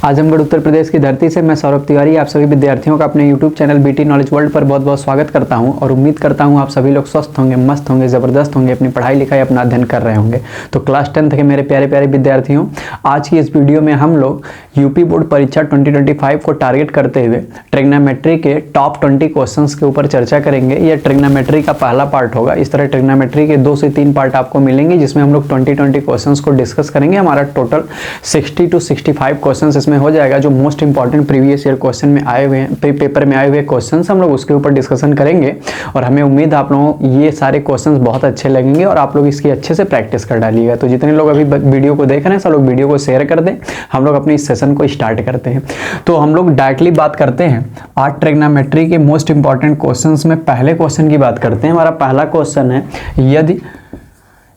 आजमगढ़ उत्तर प्रदेश की धरती से मैं सौरभ तिवारी आप सभी विद्यार्थियों का अपने YouTube channel BT knowledge world पर बहुत बहुत स्वागत करता हूं और उम्मीद करता हूं आप सभी लोग स्वस्थ होंगे, मस्त होंगे, ज़बरदस्त होंगे, अपनी पढ़ाई लिखाई अपना अध्ययन कर रहे होंगे। तो क्लास 10th के मेरे प्यारे प्यारे विद्यार्थियों, आज की इस वीडियो में हम लोग यूपी बोर्ड परीक्षा 2025 को टारगेट करते हुए ट्रिग्नोमेट्री के टॉप 20 क्वेश्चंस के ऊपर चर्चा करेंगे। यह ट्रिग्नोमेट्री का पहला पार्ट होगा। इस तरह ट्रिग्नोमेट्री के 2 से 3 पार्ट आपको मिलेंगे जिसमें हम लोग 20 क्वेश्चंस को डिस्कस करेंगे। हमारा टोटल 60 to 65 क्वेश्चंस इसमें हो जाएगा। जो most important previous year question में आए हुए हैं, पेपर में आए हुए क्वेश्चंस हम लोग उसके ऊपर डिस्कशन करेंगे और हमें उम्मीद आप लोगों को ये सारे क्वेश्चंस बहुत अच्छे लगेंगे और आप लोग इसकी अच्छे से प्रैक्टिस कर डालिएगा। तो जितने लोग अभी वीडियो को देख रहे हैं सब लोग वीडियो को शेयर कर दें। हम लोग अपने इस सेशन को स्टार्ट करते हैं। तो हम लोग डायरेक्टली बात करते हैं आज ट्रिग्नोमेट्री के मोस्ट इंपॉर्टेंट क्वेश्चंस में पहले क्वेश्चन की बात करते हैं। हमारा पहला क्वेश्चन है,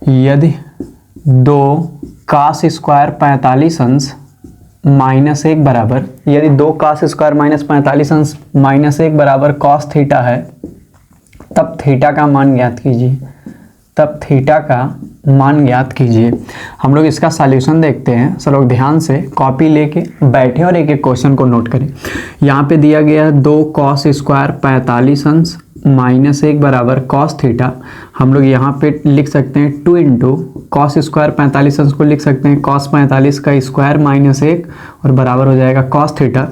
यदि 2 cos स्क्वायर 45 अंश माइनस 1 बराबर, यदि 2 cos स्क्वायर माइनस 45 अंश माइनस 1 बराबर cos थीटा है, तब थीटा का मान ज्ञात कीजिए। तब थीटा का मान ज्ञात कीजिए। हम लोग इसका सॉल्यूशन देखते हैं। सब लोग ध्यान से कॉपी लेके बैठे और एक एक क्वेश्चन को नोट करें। यहाँ पे दिया गया है 2 cos स्क्वायर 45 अंश माइनस 1 बराबर cos थीटा। हम लोग यहाँ पे लिख सकते हैं 2 इंटू cos स्क्वायर 45 अंश को लिख सकते हैं cos 45 का स्क्वायर माइनस 1 और बराबर हो जाएगा cos थीटा।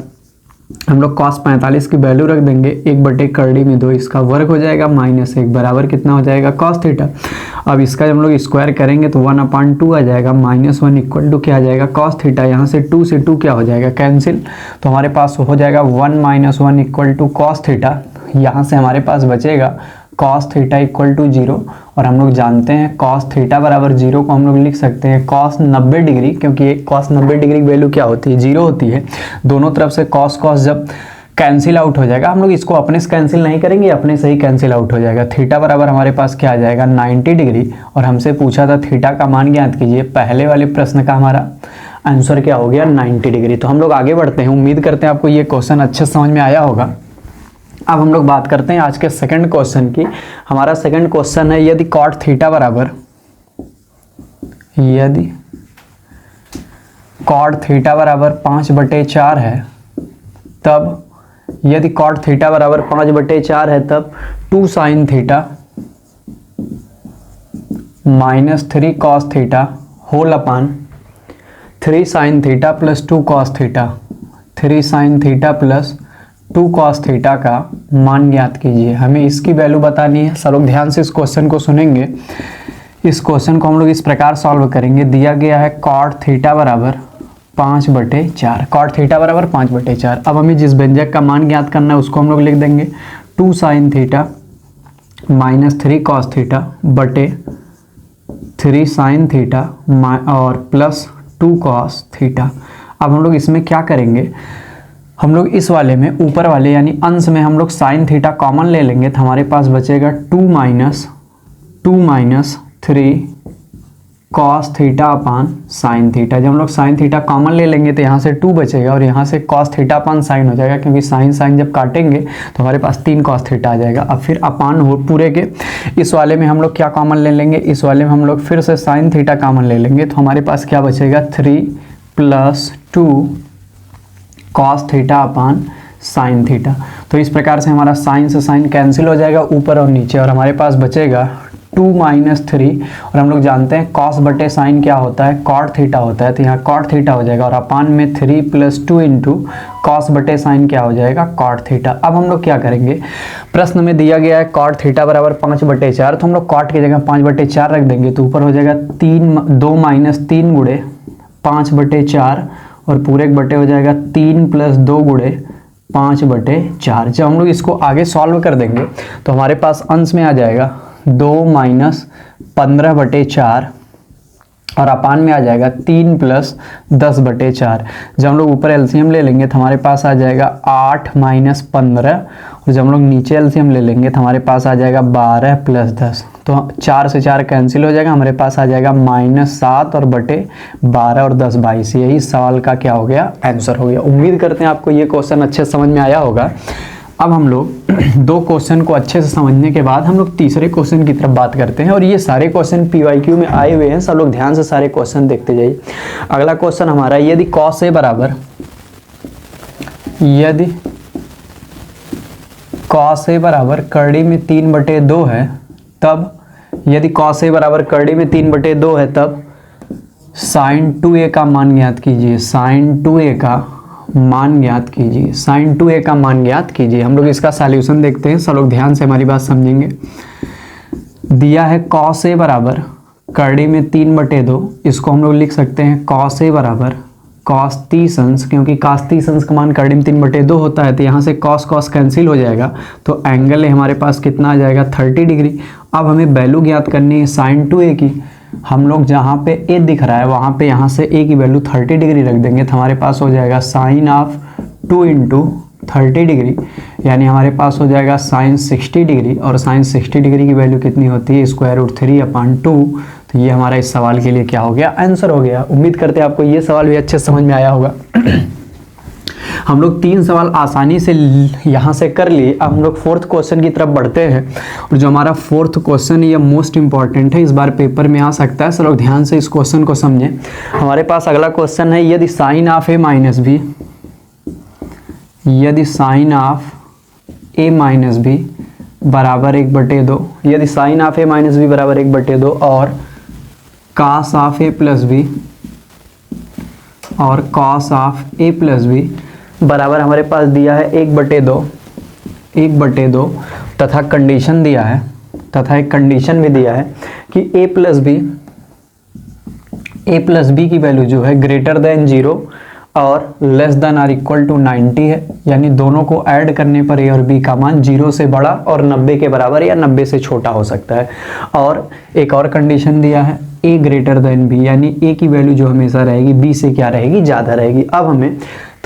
हम लोग cos 45 की वैल्यू रख देंगे 1/2 इसका वर्ग हो जाएगा माइनस 1 बराबर कितना हो जाएगा cos थीटा। अब इसका जब हम लोग स्क्वायर करेंगे तो 1/2 आ जाएगा, -1 इक्वल टू क्या आ जाएगा cos थीटा। यहाँ से 2 से 2 क्या हो जाएगा कैंसिल, तो हमारे पास हो जाएगा 1 - 1 इक्वल टू cos थीटा। यहाँ से हमारे पास बचेगा cos थीटा इक्वल टू 0 और हम लोग जानते हैं cos थीटा बराबर 0 को हम लोग लिख सकते हैं cos 90 डिग्री, क्योंकि एक cos 90 डिग्री की वैल्यू क्या होती है 0 होती है। दोनों तरफ से cos जब कैंसिल आउट हो जाएगा, हम लोग इसको अपने से कैंसिल नहीं करेंगे, अपने से ही कैंसिल आउट हो जाएगा। थीटा बराबर हमारे पास क्या आ जाएगा 90 डिग्री और हमसे पूछा था थीटा का मान ज्ञात कीजिए। पहले वाले प्रश्न का हमारा आंसर क्या हो गया 90 डिग्री। तो हम लोग आगे बढ़ते हैं। उम्मीद करते हैं आपको ये क्वेश्चन अच्छे समझ में आया होगा। अब हम लोग बात करते हैं आज के सेकंड क्वेश्चन की। हमारा सेकंड क्वेश्चन है, यदि cot थीटा बराबर 5/4 है, तब यदि cot थीटा बराबर 5/4 है तब 2 sin theta -3 cos theta whole upon 3 sin theta plus 2 cos theta, 3 sin theta plus 2 cos theta का मान ज्ञात कीजिए। हमें इसकी वैल्यू बतानी है। सब लोग ध्यान से इस क्वेश्चन को सुनेंगे। इस क्वेश्चन को हम लोग इस प्रकार सॉल्व करेंगे। दिया गया है cot थीटा बराबर 5/4, cot थीटा बराबर 5/4। अब हमें जिस व्यंजक का मान ज्ञात करना है उसको हम लोग लिख देंगे 2 sin थीटा -3 cos थीटा बटे 3 sin थीटा और प्लस 2 cos थीटा। अब हम लोग इसमें क्या करेंगे, हम लोग इस वाले में ऊपर वाले यानी अंश में हम लोग sin थीटा कॉमन ले लेंगे तो हमारे पास बचेगा 2 - 3 cos theta upon sin theta. जब हम लोग sin थीटा कॉमन ले लेंगे तो यहाँ से 2 बचेगा और यहाँ से cos थीटा अपान sin हो जाएगा, क्योंकि sin जब काटेंगे तो हमारे पास 3 cos थीटा आ जाएगा। अब फिर अपान हो पूरे के इस वाले में हम लोग क्या कॉमन ले लेंगे, इस वाले में हम लोग फिर से sin थीटा कॉमन ले लेंगे तो हमारे पास क्या बचेगा 3 + 2 cos theta upon sin theta. तो इस प्रकार से हमारा sin से sin कैंसिल हो जाएगा ऊपर और नीचे और हमारे पास बचेगा 2 - 3 और हम लोग जानते हैं cos बटे sin क्या होता है cot थीटा होता है, तो यहाँ cot थीटा हो जाएगा और अपान में 3 + 2 इंटू cos बटे sin क्या हो जाएगा cot थीटा। अब हम लोग क्या करेंगे, प्रश्न में दिया गया है cot थीटा बराबर 5/4, तो हम लोग cot की जगह 5/4 रख देंगे तो ऊपर हो जाएगा 2 - 3 गुणे 5/4 और पूरे बटे हो जाएगा 3 + 2 गुणे 5/4। जब हम लोग इसको आगे सॉल्व कर देंगे तो हमारे पास अंश में आ जाएगा 2 - 15/4 और अपान में आ जाएगा 3 + 10/4। जब हम लोग ऊपर एलसीएम ले लेंगे तो हमारे पास आ जाएगा 8 - 15 और जब हम लोग नीचे एलसीएम ले लेंगे तो हमारे पास आ जाएगा 12 + 10। तो 4 से 4 कैंसिल हो जाएगा, हमारे पास आ जाएगा -7 और बटे 12 और 10 22। यही सवाल का क्या हो गया आंसर हो गया। उम्मीद करते हैं आपको ये क्वेश्चन अच्छे समझ में आया होगा। अब हम लोग 2 क्वेश्चन को अच्छे से समझने के बाद हम लोग तीसरे क्वेश्चन की तरफ बात करते हैं और ये सारे क्वेश्चन PYQ में आए हुए हैं। सब लोग ध्यान से सारे क्वेश्चन देखते जाइए। अगला क्वेश्चन हमारा, यदि cos A बराबर यदि cos a बराबर करड़ी में 3/2 है तब, यदि cos a बराबर करड़ी में 3/2 है तब sin 2a का मान ज्ञात कीजिए। sin 2a का मान ज्ञात कीजिए। sin 2a का मान ज्ञात कीजिए। हम लोग इसका सॉल्यूशन देखते हैं, सब लोग ध्यान से हमारी बात समझेंगे। दिया है cos a बराबर करड़ी में 3/2, इसको हम लोग लिख सकते हैं cos a बराबर cos 30 अंश, क्योंकि cos 30 अंश का मान करड़ी में 3/2 होता है तो यहाँ से cos कैंसिल हो जाएगा, तो एंगल हमारे पास कितना आ जाएगा 30 डिग्री। अब हमें वैल्यू ज्ञात करनी है sin 2a की। हम लोग जहाँ पे a दिख रहा है वहाँ पे यहाँ से a की वैल्यू 30 डिग्री रख देंगे तो हमारे पास हो जाएगा साइन ऑफ 2 इंटू 30 डिग्री, यानी हमारे पास हो जाएगा साइन 60 डिग्री। और साइन 60 डिग्री की वैल्यू कितनी होती है √3/2। तो ये हमारा इस सवाल के लिए क्या हो गया, आंसर हो गया। उम्मीद करते हैं आपको ये सवाल भी अच्छे समझ में आया होगा। हम लोग 3 सवाल आसानी से यहाँ से कर लिए। अब हम लोग 4th क्वेश्चन की तरफ बढ़ते हैं, और जो हमारा 4th क्वेश्चन है ये मोस्ट इंपॉर्टेंट है, इस बार पेपर में आ सकता है। सब लोग ध्यान से इस क्वेश्चन को समझें। हमारे पास अगला क्वेश्चन है, यदि sine of a minus B, यदि sine of a minus B बराबर 1/2, यदि sine of a minus B बराबर 1/2 और cos of a plus B और cos of a plus B बराबर हमारे पास दिया है 1/2 तथा कंडीशन दिया है, तथा एक कंडीशन भी दिया है कि a प्लस बी की वैल्यू जो है ग्रेटर देन 0 और less than or equal to 90 है, यानी दोनों को ऐड करने पर a और b का मान 0 से बड़ा और 90 के बराबर या 90 से छोटा हो सकता है। और एक और कंडीशन दिया है a ग्रेटर देन b, यानी a की वैल्यू जो हमेशा रहेगी b से क्या रहेगी, ज़्यादा रहेगी। अब हमें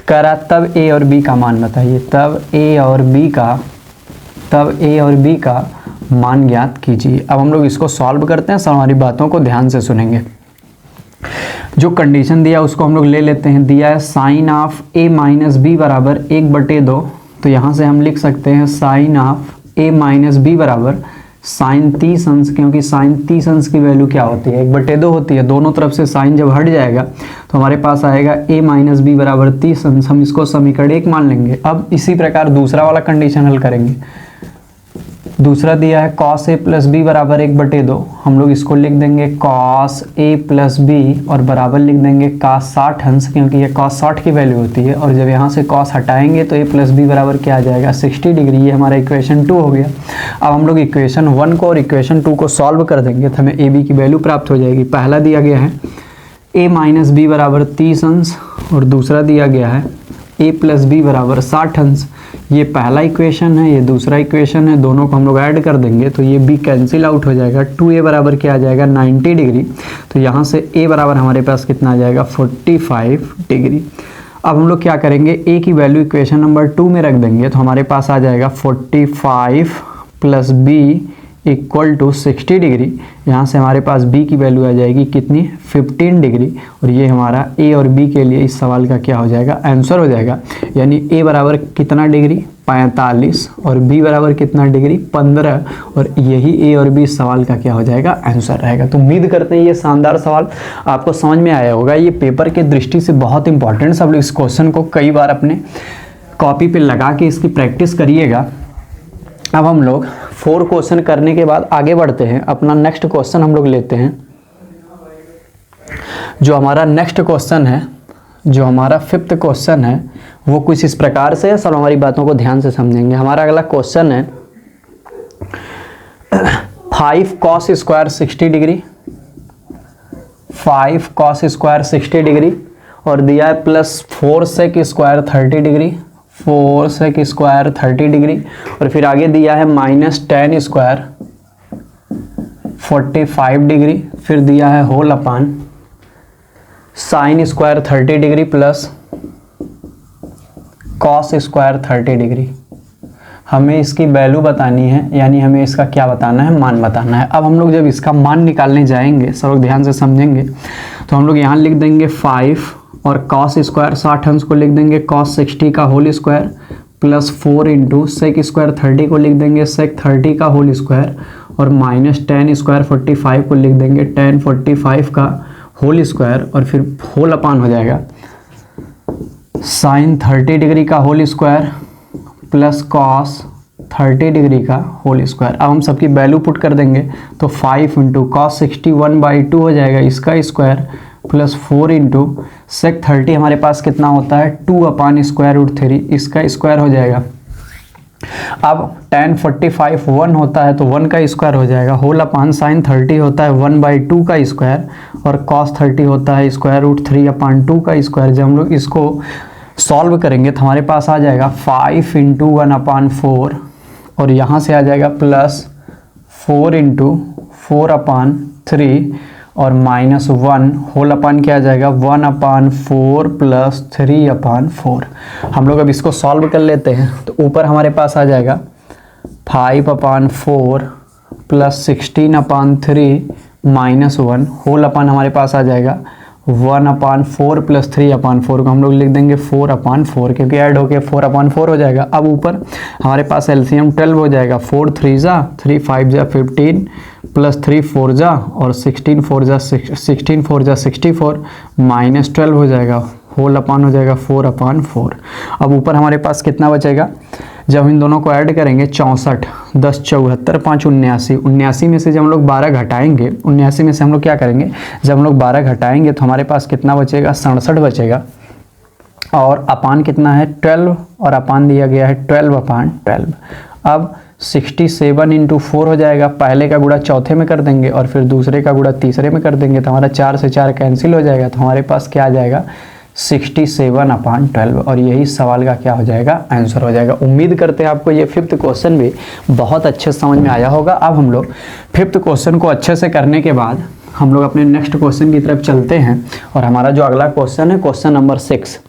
करा तब a और b का मान बताइए, तब a और b का मान ज्ञात कीजिए। अब हम लोग इसको सॉल्व करते हैं, सब हमारी बातों को ध्यान से सुनेंगे। जो कंडीशन दिया उसको हम लोग ले लेते हैं। दिया है sine of a minus B बराबर 1/2, तो यहाँ से हम लिख सकते हैं sine of a minus B बराबर साइन 30 अंश, क्योंकि साइन 30 अंश की वैल्यू क्या होती है 1/2 होती है। दोनों तरफ से साइन जब हट जाएगा तो हमारे पास आएगा a माइनस बी बराबर 30 अंश। हम इसको समीकरण 1 मान लेंगे। अब इसी प्रकार दूसरा वाला कंडीशन हल करेंगे। दूसरा दिया है cos a प्लस बी बराबर 1/2, हम लोग इसको लिख देंगे cos a प्लस बी और बराबर लिख देंगे cos 60 अंश, क्योंकि ये cos 60 की वैल्यू होती है। और जब यहाँ से cos हटाएंगे तो a प्लस बी बराबर क्या आ जाएगा 60 डिग्री। ये हमारा इक्वेशन 2 हो गया। अब हम लोग इक्वेशन 1 को और इक्वेशन 2 को सॉल्व कर देंगे तो हमें a b की वैल्यू प्राप्त हो जाएगी। पहला दिया गया है a माइनस बी बराबर 30 अंश और दूसरा दिया गया है a प्लस बी बराबर 60 अंश। ये पहला इक्वेशन है, ये दूसरा इक्वेशन है, दोनों को हम लोग ऐड कर देंगे तो ये b कैंसिल आउट हो जाएगा। 2a बराबर क्या आ जाएगा 90 डिग्री, तो यहाँ से a बराबर हमारे पास कितना आ जाएगा 45 डिग्री। अब हम लोग क्या करेंगे, a की वैल्यू इक्वेशन नंबर 2 में रख देंगे तो हमारे पास आ जाएगा 45 plus b equal to 60 degree. यहाँ से हमारे पास b की वैल्यू आ जाएगी कितनी 15 डिग्री, और ये हमारा a और b के लिए इस सवाल का क्या हो जाएगा आंसर हो जाएगा। यानी a बराबर कितना डिग्री 45 और b बराबर कितना डिग्री 15, और यही a और b इस सवाल का क्या हो जाएगा आंसर रहेगा। तो उम्मीद करते हैं ये शानदार सवाल आपको समझ में आया होगा। ये पेपर की दृष्टि से बहुत इंपॉर्टेंट, सब लोग इस क्वेश्चन को कई बार अपने कॉपी पे लगा के इसकी प्रैक्टिस करिएगा। अब हम लोग 4 क्वेश्चन करने के बाद आगे बढ़ते हैं। अपना नेक्स्ट क्वेश्चन हम लोग लेते हैं। जो हमारा नेक्स्ट क्वेश्चन है, जो हमारा 5th क्वेश्चन है, वो कुछ इस प्रकार से है। सब हमारी बातों को ध्यान से समझेंगे। हमारा अगला क्वेश्चन है 5 cos square 60 degree, 5 cos square 60 degree और दिया है plus 4 sec square 30 degree, 4 sec square 30 degree, और फिर आगे दिया है माइनस 10 स्क्वायर 45 डिग्री, फिर दिया है whole upon sine square 30 degree plus cos square 30 degree. हमें इसकी वैल्यू बतानी है, यानी हमें इसका क्या बताना है, मान बताना है। अब हम लोग जब इसका मान निकालने जाएंगे, सब लोग ध्यान से समझेंगे, तो हम लोग यहाँ लिख देंगे 5 और कॉस स्क्वायर 60 अंश को लिख देंगे कॉस 60 का whole square plus 4 into sec square 30 को लिख देंगे सेक 30 का होल स्क्वायर और माइनस 10 स्क्वायर 45 को लिख देंगे 10 45 का होल स्क्वायर और फिर होल अपान हो जाएगा साइन 30 डिग्री का whole square plus cos 30 degree का होल स्क्वायर। अब हम सबकी वैल्यू पुट कर देंगे तो 5 इंटू कॉस 61/2 हो जाएगा इसका स्क्वायर प्लस 4 इंटू सेक 30 हमारे पास कितना होता है 2/√3 इसका स्क्वायर हो जाएगा। अब tan 45 1 होता है तो 1 का स्क्वायर हो जाएगा, होल अपान साइन 30 होता है 1/2 का स्क्वायर और cos 30 होता है √3/2 का स्क्वायर। जब हम लोग इसको सॉल्व करेंगे तो हमारे पास आ जाएगा 5 इंटू 1/4 और यहाँ से आ जाएगा प्लस 4 इंटू 4/3 और -1 होल अपान क्या आ जाएगा 1/4 प्लस 3/4। हम लोग अब इसको सॉल्व कर लेते हैं तो ऊपर हमारे पास आ जाएगा 5/4 प्लस 16/3 -1 होल अपान हमारे पास आ जाएगा 1/4 प्लस 3/4 को हम लोग लिख देंगे 4/4 क्योंकि ऐड होके 4/4 हो जाएगा। अब ऊपर हमारे पास एलसीएम 12 हो जाएगा, 4 3 जा 3 5 जा 15 प्लस 3 4 जा और 16 4 जा 64 -12 हो जाएगा, होल अपान हो जाएगा 4/4। अब ऊपर हमारे पास कितना बचेगा, जब इन दोनों को ऐड करेंगे 64 10 74 5 79 79 में से जब हम लोग 12 घटाएंगे 79 में से हम लोग क्या करेंगे, जब हम लोग 12 घटाएंगे तो हमारे पास कितना बचेगा 67 बचेगा और अपान कितना है 12 और अपान दिया गया है 12/12। अब 67 इंटू 4 हो जाएगा, पहले का गुणा चौथे में कर देंगे और फिर दूसरे का गुणा तीसरे में कर देंगे तो हमारा 4 से 4 कैंसिल हो जाएगा तो हमारे पास क्या आ जाएगा 67/12 और यही सवाल का क्या हो जाएगा आंसर हो जाएगा। उम्मीद करते हैं आपको ये 5th क्वेश्चन भी बहुत अच्छे समझ में आया होगा। अब हम लोग 5th क्वेश्चन को अच्छे से करने के बाद हम लोग अपने नेक्स्ट क्वेश्चन की तरफ चलते हैं और हमारा जो अगला क्वेश्चन है क्वेश्चन नंबर 6,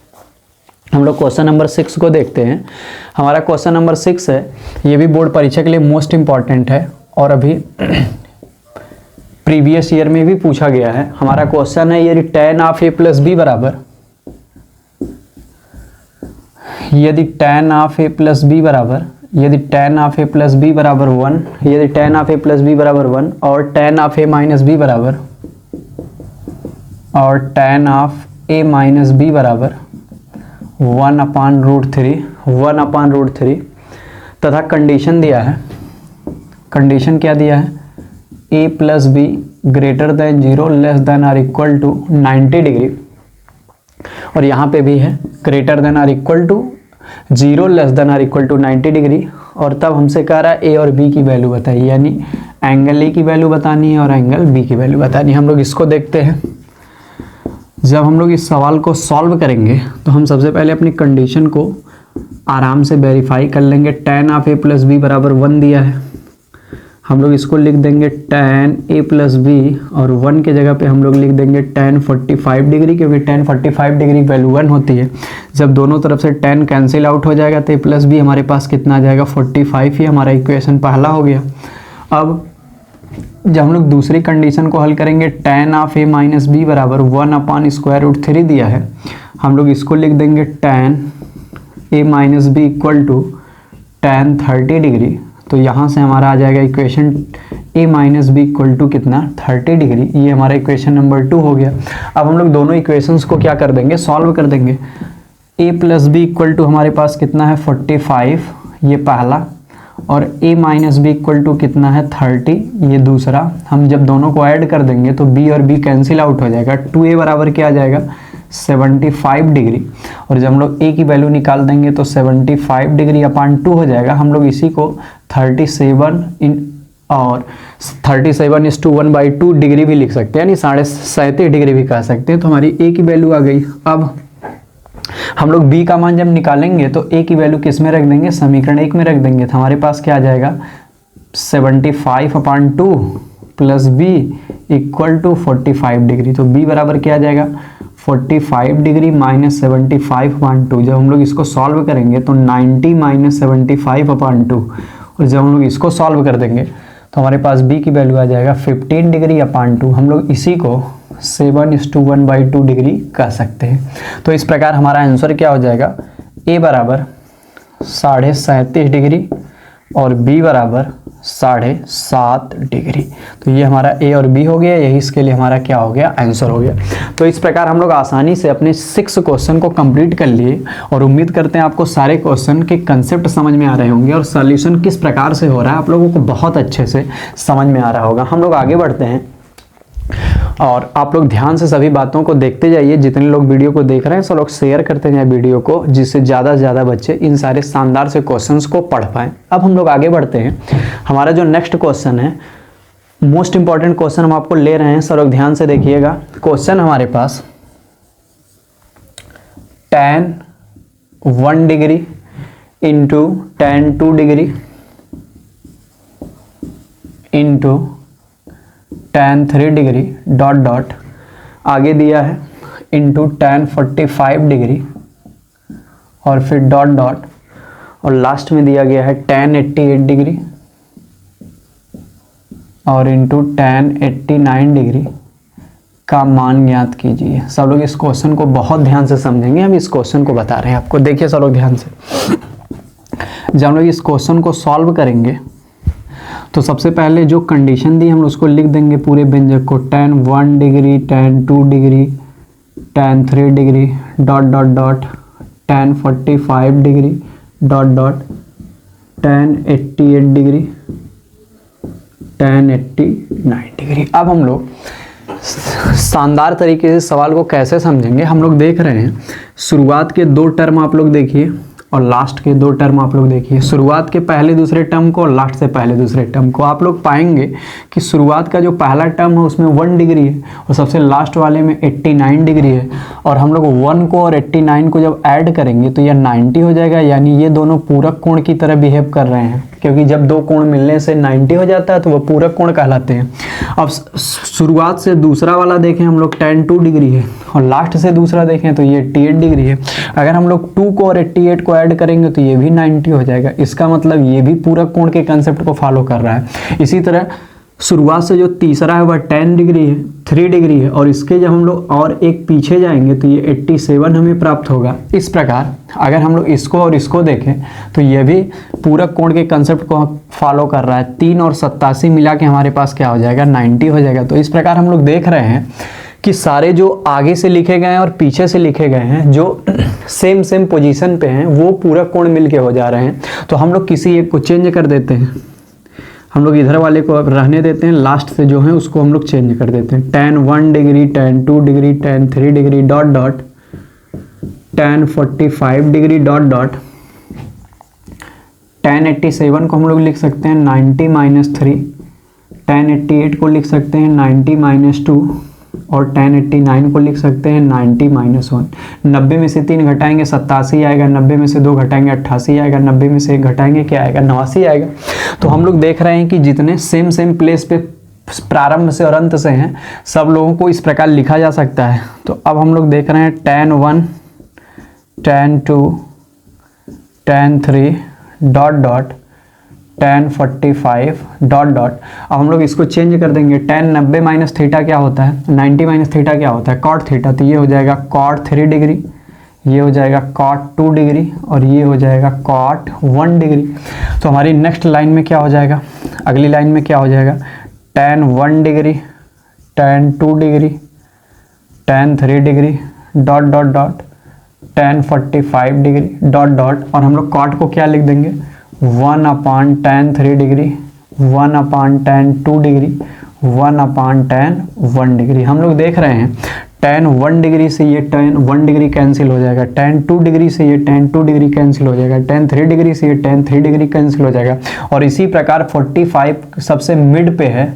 हम लोग क्वेश्चन नंबर 6 को देखते हैं। हमारा क्वेश्चन नंबर 6 है, ये भी बोर्ड परीक्षा के लिए मोस्ट इंपॉर्टेंट है और अभी प्रीवियस ईयर में भी पूछा गया है। हमारा क्वेश्चन है यदि tan of a plus B बराबर, यदि tan of a plus B बराबर, यदि tan of a plus B बराबर 1, यदि tan of a plus B बराबर 1 और tan of a minus B बराबर, और tan of a minus B बराबर 1/√3 तथा कंडीशन दिया है, कंडीशन क्या दिया है a plus b greater than 0 less than or equal to 90 degree और यहाँ पे भी है greater than or equal to 0 less than or equal to 90 degree और तब हमसे कह रहा है a और b की वैल्यू बताइए, यानी एंगल a की वैल्यू बतानी है और एंगल b की वैल्यू बतानी है। हम लोग इसको देखते हैं। जब हम लोग इस सवाल को सॉल्व करेंगे तो हम सबसे पहले अपनी कंडीशन को आराम से वेरीफाई कर लेंगे। tan of a plus B बराबर 1 दिया है, हम लोग इसको लिख देंगे tan a प्लस बी और 1 के जगह पे हम लोग लिख देंगे tan 45 डिग्री क्योंकि tan 45 डिग्री वैल्यू 1 होती है। जब दोनों तरफ से tan कैंसिल आउट हो जाएगा तो a प्लस बी हमारे पास कितना आ जाएगा 45 ही हमारा इक्वेशन पहला हो गया। अब जब हम लोग दूसरी कंडीशन को हल करेंगे tan of a minus B बराबर 1/√3 दिया है, हम लोग इसको लिख देंगे tan a minus b equal to tan 30 degree. तो यहाँ से हमारा आ जाएगा equation a minus b equal to कितना 30 डिग्री, ये हमारा इक्वेशन नंबर 2 हो गया। अब हम लोग दोनों इक्वेशंस को क्या कर देंगे सॉल्व कर देंगे। a plus b equal to हमारे पास कितना है 45, ये पहला, और a minus b equal to कितना है 30, ये दूसरा। हम जब दोनों को ऐड कर देंगे तो b और b कैंसिल आउट हो जाएगा, 2a बराबर क्या आ जाएगा 75 डिग्री और जब हम लोग a की वैल्यू निकाल देंगे तो 75 डिग्री अपान 2 हो जाएगा। हम लोग इसी को 37/1/2 डिग्री भी लिख सकते हैं, यानी 37.5 डिग्री भी कह सकते हैं। तो हमारी a की वैल्यू आ गई। अब हम लोग b का मान जब निकालेंगे तो a की वैल्यू किस में रख देंगे, समीकरण 1 में रख देंगे। तो हमारे पास क्या आ जाएगा 75/2 plus b equal to 45 degree. तो b बराबर क्या आ जाएगा 45 डिग्री माइनस 75/2। जब हम लोग इसको सॉल्व करेंगे तो 90 माइनस 75/2 और जब हम लोग इसको सॉल्व कर देंगे तो हमारे पास b की वैल्यू आ जाएगा 15 डिग्री अपान 2। हम लोग इसी को 7:1/2 डिग्री कह सकते हैं। तो इस प्रकार हमारा आंसर क्या हो जाएगा, a बराबर 37.5 डिग्री और b बराबर 7.5 डिग्री। तो ये हमारा ए और बी हो गया, यही इसके लिए हमारा क्या हो गया, आंसर हो गया। तो इस प्रकार हम लोग आसानी से अपने 6 क्वेश्चन को कंप्लीट कर लिए और उम्मीद करते हैं आपको सारे क्वेश्चन के कंसेप्ट समझ में आ रहे होंगे और सॉल्यूशन किस प्रकार से हो रहा है आप लोगों को बहुत अच्छे से समझ में आ रहा होगा। हम लोग आगे बढ़ते हैं और आप लोग ध्यान से सभी बातों को देखते जाइए। जितने लोग वीडियो को देख रहे हैं सब लोग शेयर करते जाए वीडियो को, जिससे ज़्यादा से ज़्यादा बच्चे इन सारे शानदार से क्वेश्चंस को पढ़ पाएँ। अब हम लोग आगे बढ़ते हैं। हमारा जो नेक्स्ट क्वेश्चन है, मोस्ट इंपॉर्टेंट क्वेश्चन हम आपको ले रहे हैं, सब लोग ध्यान से देखिएगा। क्वेश्चन हमारे पास tan 1 degree into tan 2 degree into tan 3 degree dot dot आगे दिया है इंटू tan 45 डिग्री और फिर डॉट डॉट और लास्ट में दिया गया है tan 88 डिग्री और इंटू tan 89 डिग्री का मान ज्ञात कीजिए। सब लोग इस क्वेश्चन को बहुत ध्यान से समझेंगे। हम इस क्वेश्चन को बता रहे हैं आपको, देखिए सब लोग ध्यान से। जब हम लोग इस क्वेश्चन को सॉल्व करेंगे तो सबसे पहले जो कंडीशन दी हम उसको लिख देंगे पूरे व्यंजक को, tan 1 degree tan 2 degree tan 3 degree dot dot dot tan 45 degree dot dot tan 88 degree tan 89 degree. अब हम लोग शानदार तरीके से सवाल को कैसे समझेंगे, हम लोग देख रहे हैं शुरुआत के 2 टर्म आप लोग देखिए और लास्ट के 2 टर्म आप लोग देखिए। शुरुआत के पहले दूसरे टर्म को और लास्ट से पहले दूसरे टर्म को आप लोग पाएंगे कि शुरुआत का जो पहला टर्म है उसमें 1 डिग्री है और सबसे लास्ट वाले में 89 डिग्री है। और हम लोग 1 को और 89 को जब ऐड करेंगे तो यह 90 हो जाएगा, यानी ये दोनों पूरक कोण की तरह बिहेव कर रहे हैं, क्योंकि जब 2 कोण मिलने से 90 हो जाता है तो वह पूरक कोण कहलाते हैं। अब शुरुआत से दूसरा वाला देखें हम लोग tan 2 डिग्री है और लास्ट से दूसरा देखें तो ये 88 डिग्री है। अगर हम लोग 2 को और 88 को ऐड करेंगे तो ये भी 90 हो जाएगा। इसका मतलब ये भी पूरक कोण के कंसेप्ट को फॉलो कर रहा है। इसी तरह शुरुआत से जो तीसरा है वह 10 डिग्री है, 3 डिग्री है और इसके जब हम लोग और एक पीछे जाएंगे तो ये 87 हमें प्राप्त होगा। इस प्रकार अगर हम लोग इसको और इसको देखें तो ये भी पूरक कोण के कंसेप्ट को फॉलो कर रहा है। 3 और 87 मिला के हमारे पास क्या हो जाएगा, 90 हो जाएगा। तो इस प्रकार हम लोग देख रहे हैं कि सारे जो आगे से लिखे गए हैं और पीछे से लिखे गए हैं जो सेम पोजीशन पे हैं वो पूरक कोण मिल के हो जा रहे हैं। तो हम लोग किसी एक को चेंज कर देते हैं, हम लोग इधर वाले को अब रहने देते हैं, लास्ट से जो है उसको हम लोग चेंज कर देते हैं। tan 1 degree tan 2 degree tan 3 degree dot dot tan 45 degree dot dot tan 87 को हम लोग लिख सकते हैं 90 - 3, tan 88 को लिख सकते हैं 90 - 2 और tan 89 को लिख सकते हैं 90 - 1। 90 में से 3 घटाएंगे 87 आएगा, 90 में से 2 घटाएंगे 88 आएगा, 90 में से 1 घटाएंगे क्या आएगा, 89 आएगा। तो हम लोग देख रहे हैं कि जितने सेम प्लेस पे प्रारंभ से और अंत से हैं सब लोगों को इस प्रकार लिखा जा सकता है। तो अब हम लोग देख रहे हैं tan 1 tan 2 tan 3 dot dot tan 45 dot dot. अब हम लोग इसको चेंज कर देंगे। tan 90 - थीटा क्या होता है, 90 - थीटा क्या होता है, cot थीटा। तो ये हो जाएगा cot 3 डिग्री, ये हो जाएगा cot 2 डिग्री और ये हो जाएगा cot 1 डिग्री। तो हमारी नेक्स्ट लाइन में क्या हो जाएगा, अगली लाइन में क्या हो जाएगा, tan 1 degree tan 2 degree tan 3 degree dot dot dot tan 45 degree dot dot और हम लोग cot को क्या लिख देंगे, 1 tan 3 degree 1 tan 2 degree 1 tan 1 degree. हम लोग देख रहे हैं tan 1 डिग्री से ये tan 1 डिग्री कैंसिल हो जाएगा, tan 2 डिग्री से ये tan 2 डिग्री कैंसिल हो जाएगा, tan 3 डिग्री से ये tan 3 डिग्री कैंसिल हो जाएगा। और इसी प्रकार 45 सबसे मिड पे है,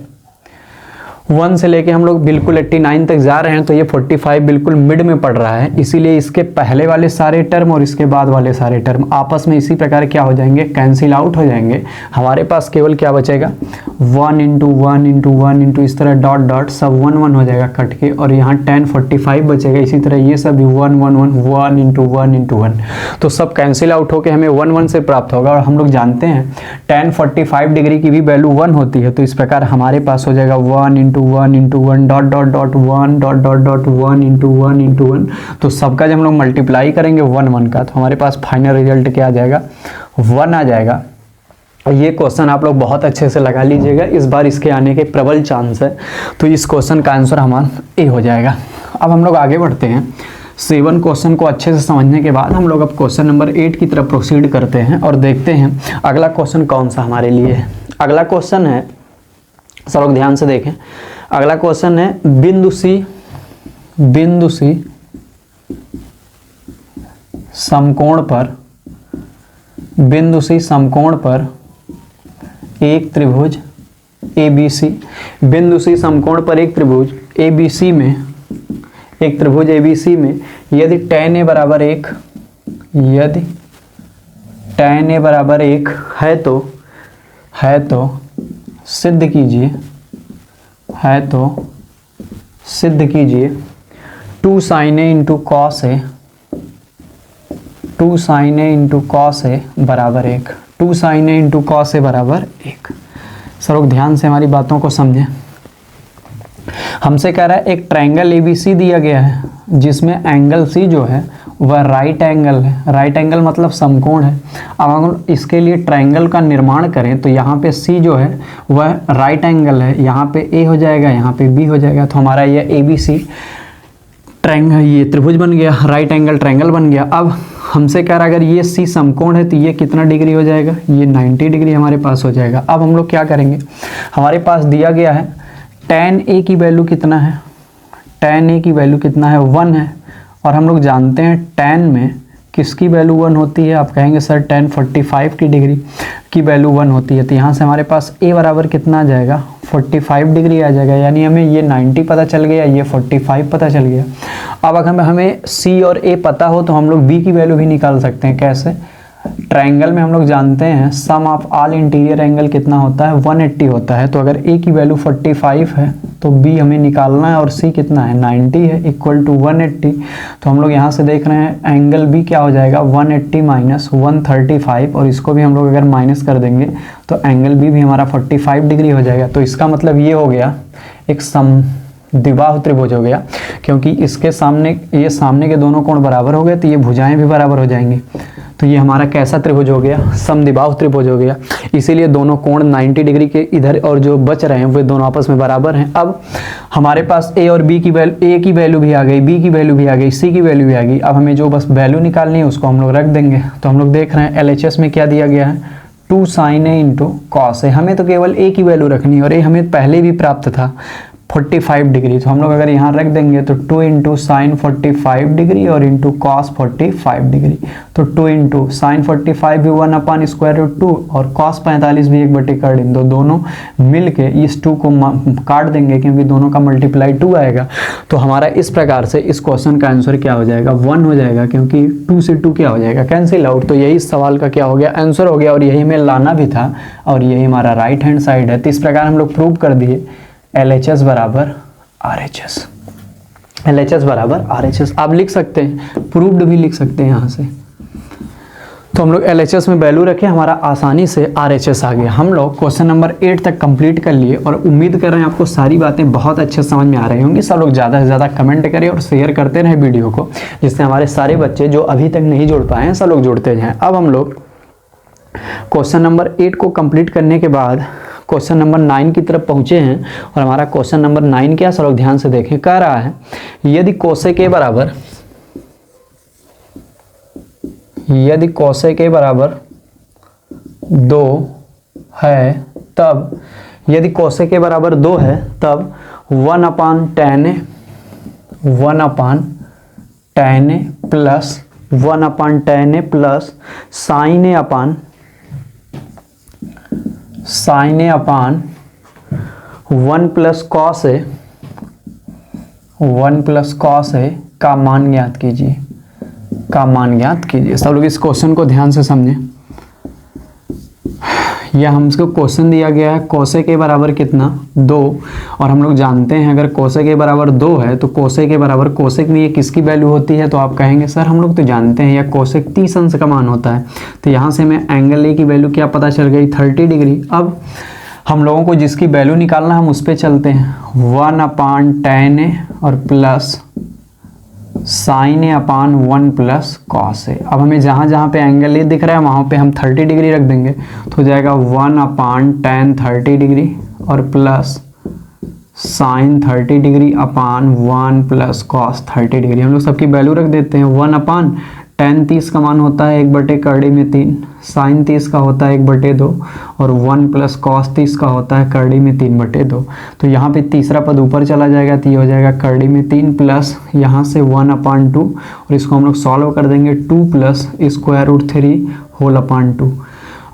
1 से लेके हम लोग बिल्कुल 89 तक जा रहे हैं, तो ये 45 बिल्कुल मिड में पड़ रहा है। इसीलिए इसके पहले वाले सारे टर्म और इसके बाद वाले सारे टर्म आपस में इसी प्रकार क्या हो जाएंगे, कैंसिल आउट हो जाएंगे। हमारे पास केवल क्या बचेगा, 1 × 1 × 1 × इस तरह डॉट डॉट सब 1 1 हो जाएगा कट के, और यहाँ tan 45 बचेगा। इसी तरह ये सब भी 1 1 1 1 × 1 × 1, तो सब कैंसिल आउट होकर हमें 1 1 से प्राप्त होगा। और हम लोग जानते हैं tan 45 डिग्री की भी वैल्यू 1 होती है, तो इस प्रकार हमारे पास हो जाएगा 1 × 1 × 1 dot dot dot 1 dot dot dot 1 × 1 × 1। तो सबका जब हम लोग मल्टीप्लाई करेंगे 1 1 का, तो हमारे पास फाइनल रिजल्ट क्या आ जाएगा, 1 आ जाएगा। ये क्वेश्चन आप लोग बहुत अच्छे से लगा लीजिएगा, इस बार इसके आने के प्रबल चांस है। तो इस क्वेश्चन का आंसर हमारा ए हो जाएगा। अब हम लोग आगे बढ़ते हैं। 7 क्वेश्चन को अच्छे से समझने के बाद हम लोग अब क्वेश्चन नंबर 8 की तरफ प्रोसीड करते हैं और देखते हैं अगला क्वेश्चन कौन सा हमारे लिए है। अगला क्वेश्चन है, सब लोग ध्यान से देखें, अगला क्वेश्चन है बिंदु सी समकोण पर एक त्रिभुज ABC, बिंदु सी समकोण पर एक त्रिभुज ABC में, एक त्रिभुज ABC में यदि tan A बराबर 1, यदि tan A बराबर 1 है तो सिद्ध कीजिए, 2 sin A into cos A, 2 sin A into cos A बराबर 1, 2 sin A into cos A बराबर 1। सब लोग ध्यान से हमारी बातों को समझें। हमसे कह रहा है एक ट्रायंगल ABC दिया गया है जिसमें एंगल C जो है वह राइट एंगल है। राइट एंगल मतलब समकोण है। अब हम इसके लिए ट्रायंगल का निर्माण करें तो यहाँ पे C जो है वह राइट एंगल है, यहाँ पे A हो जाएगा, यहाँ पे B हो जाएगा। तो हमारा ये ABC ट्रायंगल, ये त्रिभुज बन गया, राइट एंगल ट्रायंगल बन गया। अब हमसे कह रहा है अगर ये C समकोण है तो ये कितना डिग्री हो जाएगा, ये 90 डिग्री हमारे पास हो जाएगा। अब हम लोग क्या करेंगे, हमारे पास दिया गया है tan A की वैल्यू कितना है, tan A की वैल्यू कितना है 1 है, और हम लोग जानते हैं tan में किसकी वैल्यू 1 होती है। आप कहेंगे सर tan 45 की डिग्री की वैल्यू 1 होती है, तो यहाँ से हमारे पास A बराबर कितना आ जाएगा 45 डिग्री आ जाएगा। यानी हमें ये 90 पता चल गया, ये 45 पता चल गया। अब अगर हमें C और A पता हो तो हम लोग B की वैल्यू भी निकाल सकते हैं। कैसे, ट्रायंगल में हम लोग जानते हैं सम ऑफ ऑल इंटीरियर एंगल कितना होता है 180 होता है। तो अगर A की वैल्यू 45 है तो B हमें निकालना है और C कितना है 90 है, इक्वल टू 180। तो हम लोग यहाँ से देख रहे हैं एंगल B क्या हो जाएगा 180 माइनस 135, और इसको भी हम लोग अगर माइनस कर देंगे तो एंगल B भी हमारा 45 डिग्री हो जाएगा। तो इसका मतलब ये हो गया एक समद्विबाहु त्रिभुज हो गया, क्योंकि इसके सामने, ये सामने के दोनों कोण बराबर हो गए तो ये भुजाएं भी बराबर हो जाएंगी। तो ये हमारा कैसा त्रिभुज हो गया, समद्विबाहु त्रिभुज हो गया। इसीलिए दोनों कोण 90 डिग्री के इधर और जो बच रहे हैं वे दोनों आपस में बराबर हैं। अब हमारे पास A और B की वैल्यू, A की वैल्यू भी आ गई, B की वैल्यू भी आ गई, C की वैल्यू भी आ गई। अब हमें जो बस वैल्यू निकालनी है उसको हम लोग रख देंगे। तो हम लोग देख रहे हैं LHS में क्या दिया गया है 2 sin A into cos A। हमें तो केवल A की वैल्यू रखनी है और A हमें पहले भी प्राप्त था 45 डिग्री। तो हम लोग अगर यहाँ रख देंगे तो 2 इंटू साइन 45 डिग्री और इंटू कॉस 45 डिग्री। तो 2 इंटू साइन 45 भी 1 अपान स्क्वायर रूट 2 और कॉस 45 भी 1/3। तो दोनों मिल के इस 2 को काट देंगे क्योंकि दोनों का मल्टीप्लाई 2 आएगा। तो हमारा इस प्रकार से इस क्वेश्चन का आंसर क्या हो जाएगा 1 हो जाएगा, क्योंकि 2 से 2 क्या हो जाएगा कैंसिल आउट। तो यही इस सवाल का क्या हो गया आंसर हो गया, और यही हमें लाना भी था और यही हमारा राइट हैंड साइड है। तो इस प्रकार हम लोग प्रूव कर दिए LHS बराबर RHS, LHS बराबर RHS। आप लिख सकते हैं, प्रूव्ड भी लिख सकते हैं यहाँ से। तो हम लोग LHS में वैल्यू रखें, हमारा आसानी से RHS आ गया। हम लोग क्वेश्चन नंबर 8 तक कंप्लीट कर लिए और उम्मीद कर रहे हैं आपको सारी बातें बहुत अच्छे समझ में आ रही होंगी। सब लोग ज़्यादा से ज़्यादा कमेंट करें और शेयर करते रहें वीडियो को, जिससे हमारे सारे बच्चे जो अभी तक नहीं जुड़ पाए हैं सब लोग जुड़ते जाएँ। अब हम लोग क्वेश्चन नंबर 8 को कंप्लीट करने के बाद क्वेश्चन नंबर 9 की तरफ पहुंचे हैं। और हमारा क्वेश्चन नंबर 9 क्या, सब लोग ध्यान से देखें। कह रहा है यदि कोसेक A बराबर, यदि कोसेक A बराबर 2 है तब, यदि कोसेक A बराबर 2 है तब 1 upon tan A, 1 upon tan A plus 1 upon tan A plus sine A upon, sine A upon 1 plus cos A, 1 plus cos A का मान ज्ञात कीजिए, का मान ज्ञात कीजिए। सब लोग इस क्वेश्चन को ध्यान से समझें। यह हमको क्वेश्चन दिया गया है कोसेक A बराबर कितना 2, और हम लोग जानते हैं अगर कोसेक A बराबर 2 है तो कोसेक A बराबर कोसेक में ये किसकी वैल्यू होती है। तो आप कहेंगे सर हम लोग तो जानते हैं यह कोसेक 30 अंश का मान होता है। तो यहाँ से हमें एंगल A की वैल्यू क्या पता चल गई 30 डिग्री। अब हम लोगों को जिसकी वैल्यू निकालना हम उस पर चलते हैं, 1 अपान tan A और plus sign A upon 1 plus cos A. अब हमें जहाँ जहाँ पे एंगल ए दिख रहा है वहाँ पे हम 30 डिग्री रख देंगे, तो हो जाएगा 1 अपान टेन 30 डिग्री और प्लस साइन 30 डिग्री अपान 1 प्लस कॉस 30 डिग्री। हम लोग सबकी वैल्यू रख देते हैं। 1 अपान टेन 30 का मान होता है 1 करड़ी में 3, साइन 30 का होता है 1/2 और 1 प्लस कॉस 30 का होता है करड़ी में 3/2। तो यहाँ पे तीसरा पद ऊपर चला जाएगा तो ये हो जाएगा करड़ी में 3 प्लस यहाँ से 1/2 और इसको हम लोग सॉल्व कर देंगे 2 plus square root 3 whole upon 2।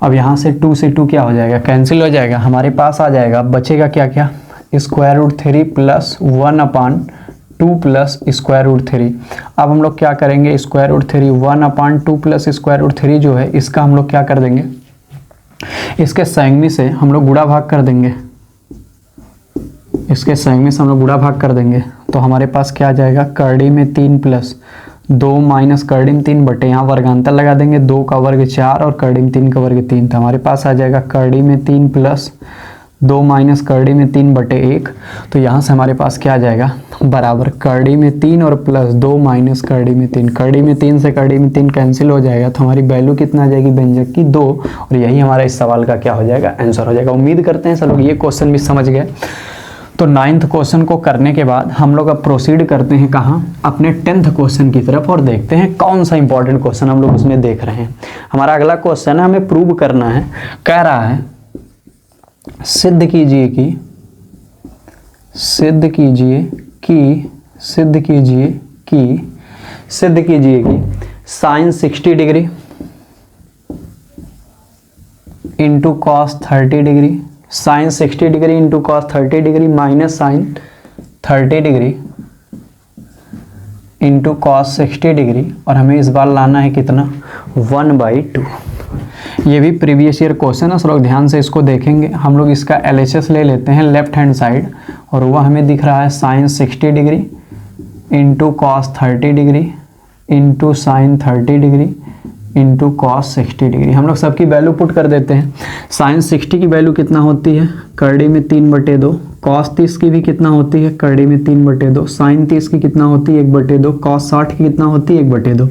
अब यहाँ से 2 से 2 क्या हो जाएगा, कैंसिल हो जाएगा, हमारे पास आ जाएगा बचेगा क्या क्या, square root 3 plus 1/2 plus square root 3। अब हम लोग क्या करेंगे, square root 3 1/2 plus square root 3 जो है इसका हम लोग क्या कर देंगे, इसके संयुग्मी से हम लोग गुणा भाग कर देंगे, इसके संयुग्मी से हम लोग गुणा भाग कर देंगे। तो हमारे पास क्या आ जाएगा, करड़ी में 3 प्लस 2 माइनस करड़ी में 3 बटे यहाँ वर्गांतर लगा देंगे, 2 का वर्ग 4 और करड़ी में 3 का वर्ग 3। तो हमारे पास आ जाएगा करड़ी में 3 प्लस 2 माइनस करड़ी में 3 बटे 1। तो यहाँ से हमारे पास क्या आ जाएगा, बराबर करड़ी में 3 और प्लस 2 माइनस करड़ी में 3। करड़ी में 3 से करड़ी में 3 कैंसिल हो जाएगा, तो हमारी वैल्यू कितना आ जाएगी, व्यंजक की 2। और यही हमारा इस सवाल का क्या हो जाएगा, आंसर हो जाएगा। उम्मीद करते हैं सब लोग ये क्वेश्चन भी समझ गए। तो 9th क्वेश्चन को करने के बाद हम लोग अब प्रोसीड करते हैं कहाँ, अपने 10th क्वेश्चन की तरफ और देखते हैं कौन सा इंपॉर्टेंट क्वेश्चन हम लोग उसमें देख रहे हैं। हमारा अगला क्वेश्चन है, हमें प्रूव करना है, कह रहा है सिद्ध कीजिए कि sine 60 degree into cos 30 degree, sine 60 degree into cos 30 degree minus sine 30 degree into cos 60 degree, और हमें इस बार लाना है कितना, 1/2। ये भी प्रीवियस ईयर क्वेश्चन है, सब लोग ध्यान से इसको देखेंगे। हम लोग इसका LHS ले लेते हैं लेफ्ट हैंड साइड, और वह हमें दिख रहा है sine 60 degree into cos 30 degree into sine 30 degree into cos 60 degree. हम लोग सबकी वैल्यू पुट कर देते हैं। साइन 60 की वैल्यू कितना होती है, करड़ी में 3/2, कॉस 30 की भी कितना होती है, करड़ी में 3/2, साइन 30 की कितना होती है 1/2, कॉस 60 की कितना होती है 1/2।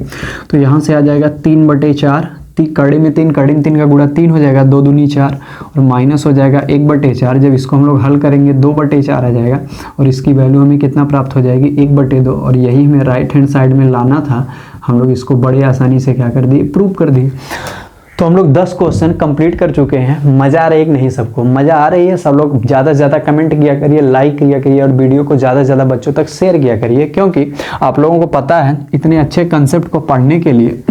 तो यहाँ से आ जाएगा 3/4, करड़ी में 3, करड़ी में 3 का गुणा 3 हो जाएगा, 2 दूनी 4 और माइनस हो जाएगा 1/4। जब इसको हम लोग हल करेंगे 2/4 आ जाएगा और इसकी वैल्यू हमें कितना प्राप्त हो जाएगी 1/2। और यही हमें राइट हैंड साइड में लाना था, हम लोग इसको बड़े आसानी से क्या कर दिए, प्रूव कर दिए। तो हम लोग 10 क्वेश्चन कंप्लीट कर चुके हैं। मज़ा आ रही है कि नहीं, सबको मज़ा आ रही है? सब लोग ज़्यादा से ज़्यादा कमेंट किया करिए, लाइक किया करिए और वीडियो को ज़्यादा से ज़्यादा बच्चों तक शेयर किया करिए, क्योंकि आप लोगों को पता है इतने अच्छे कंसेप्ट को पढ़ने के लिए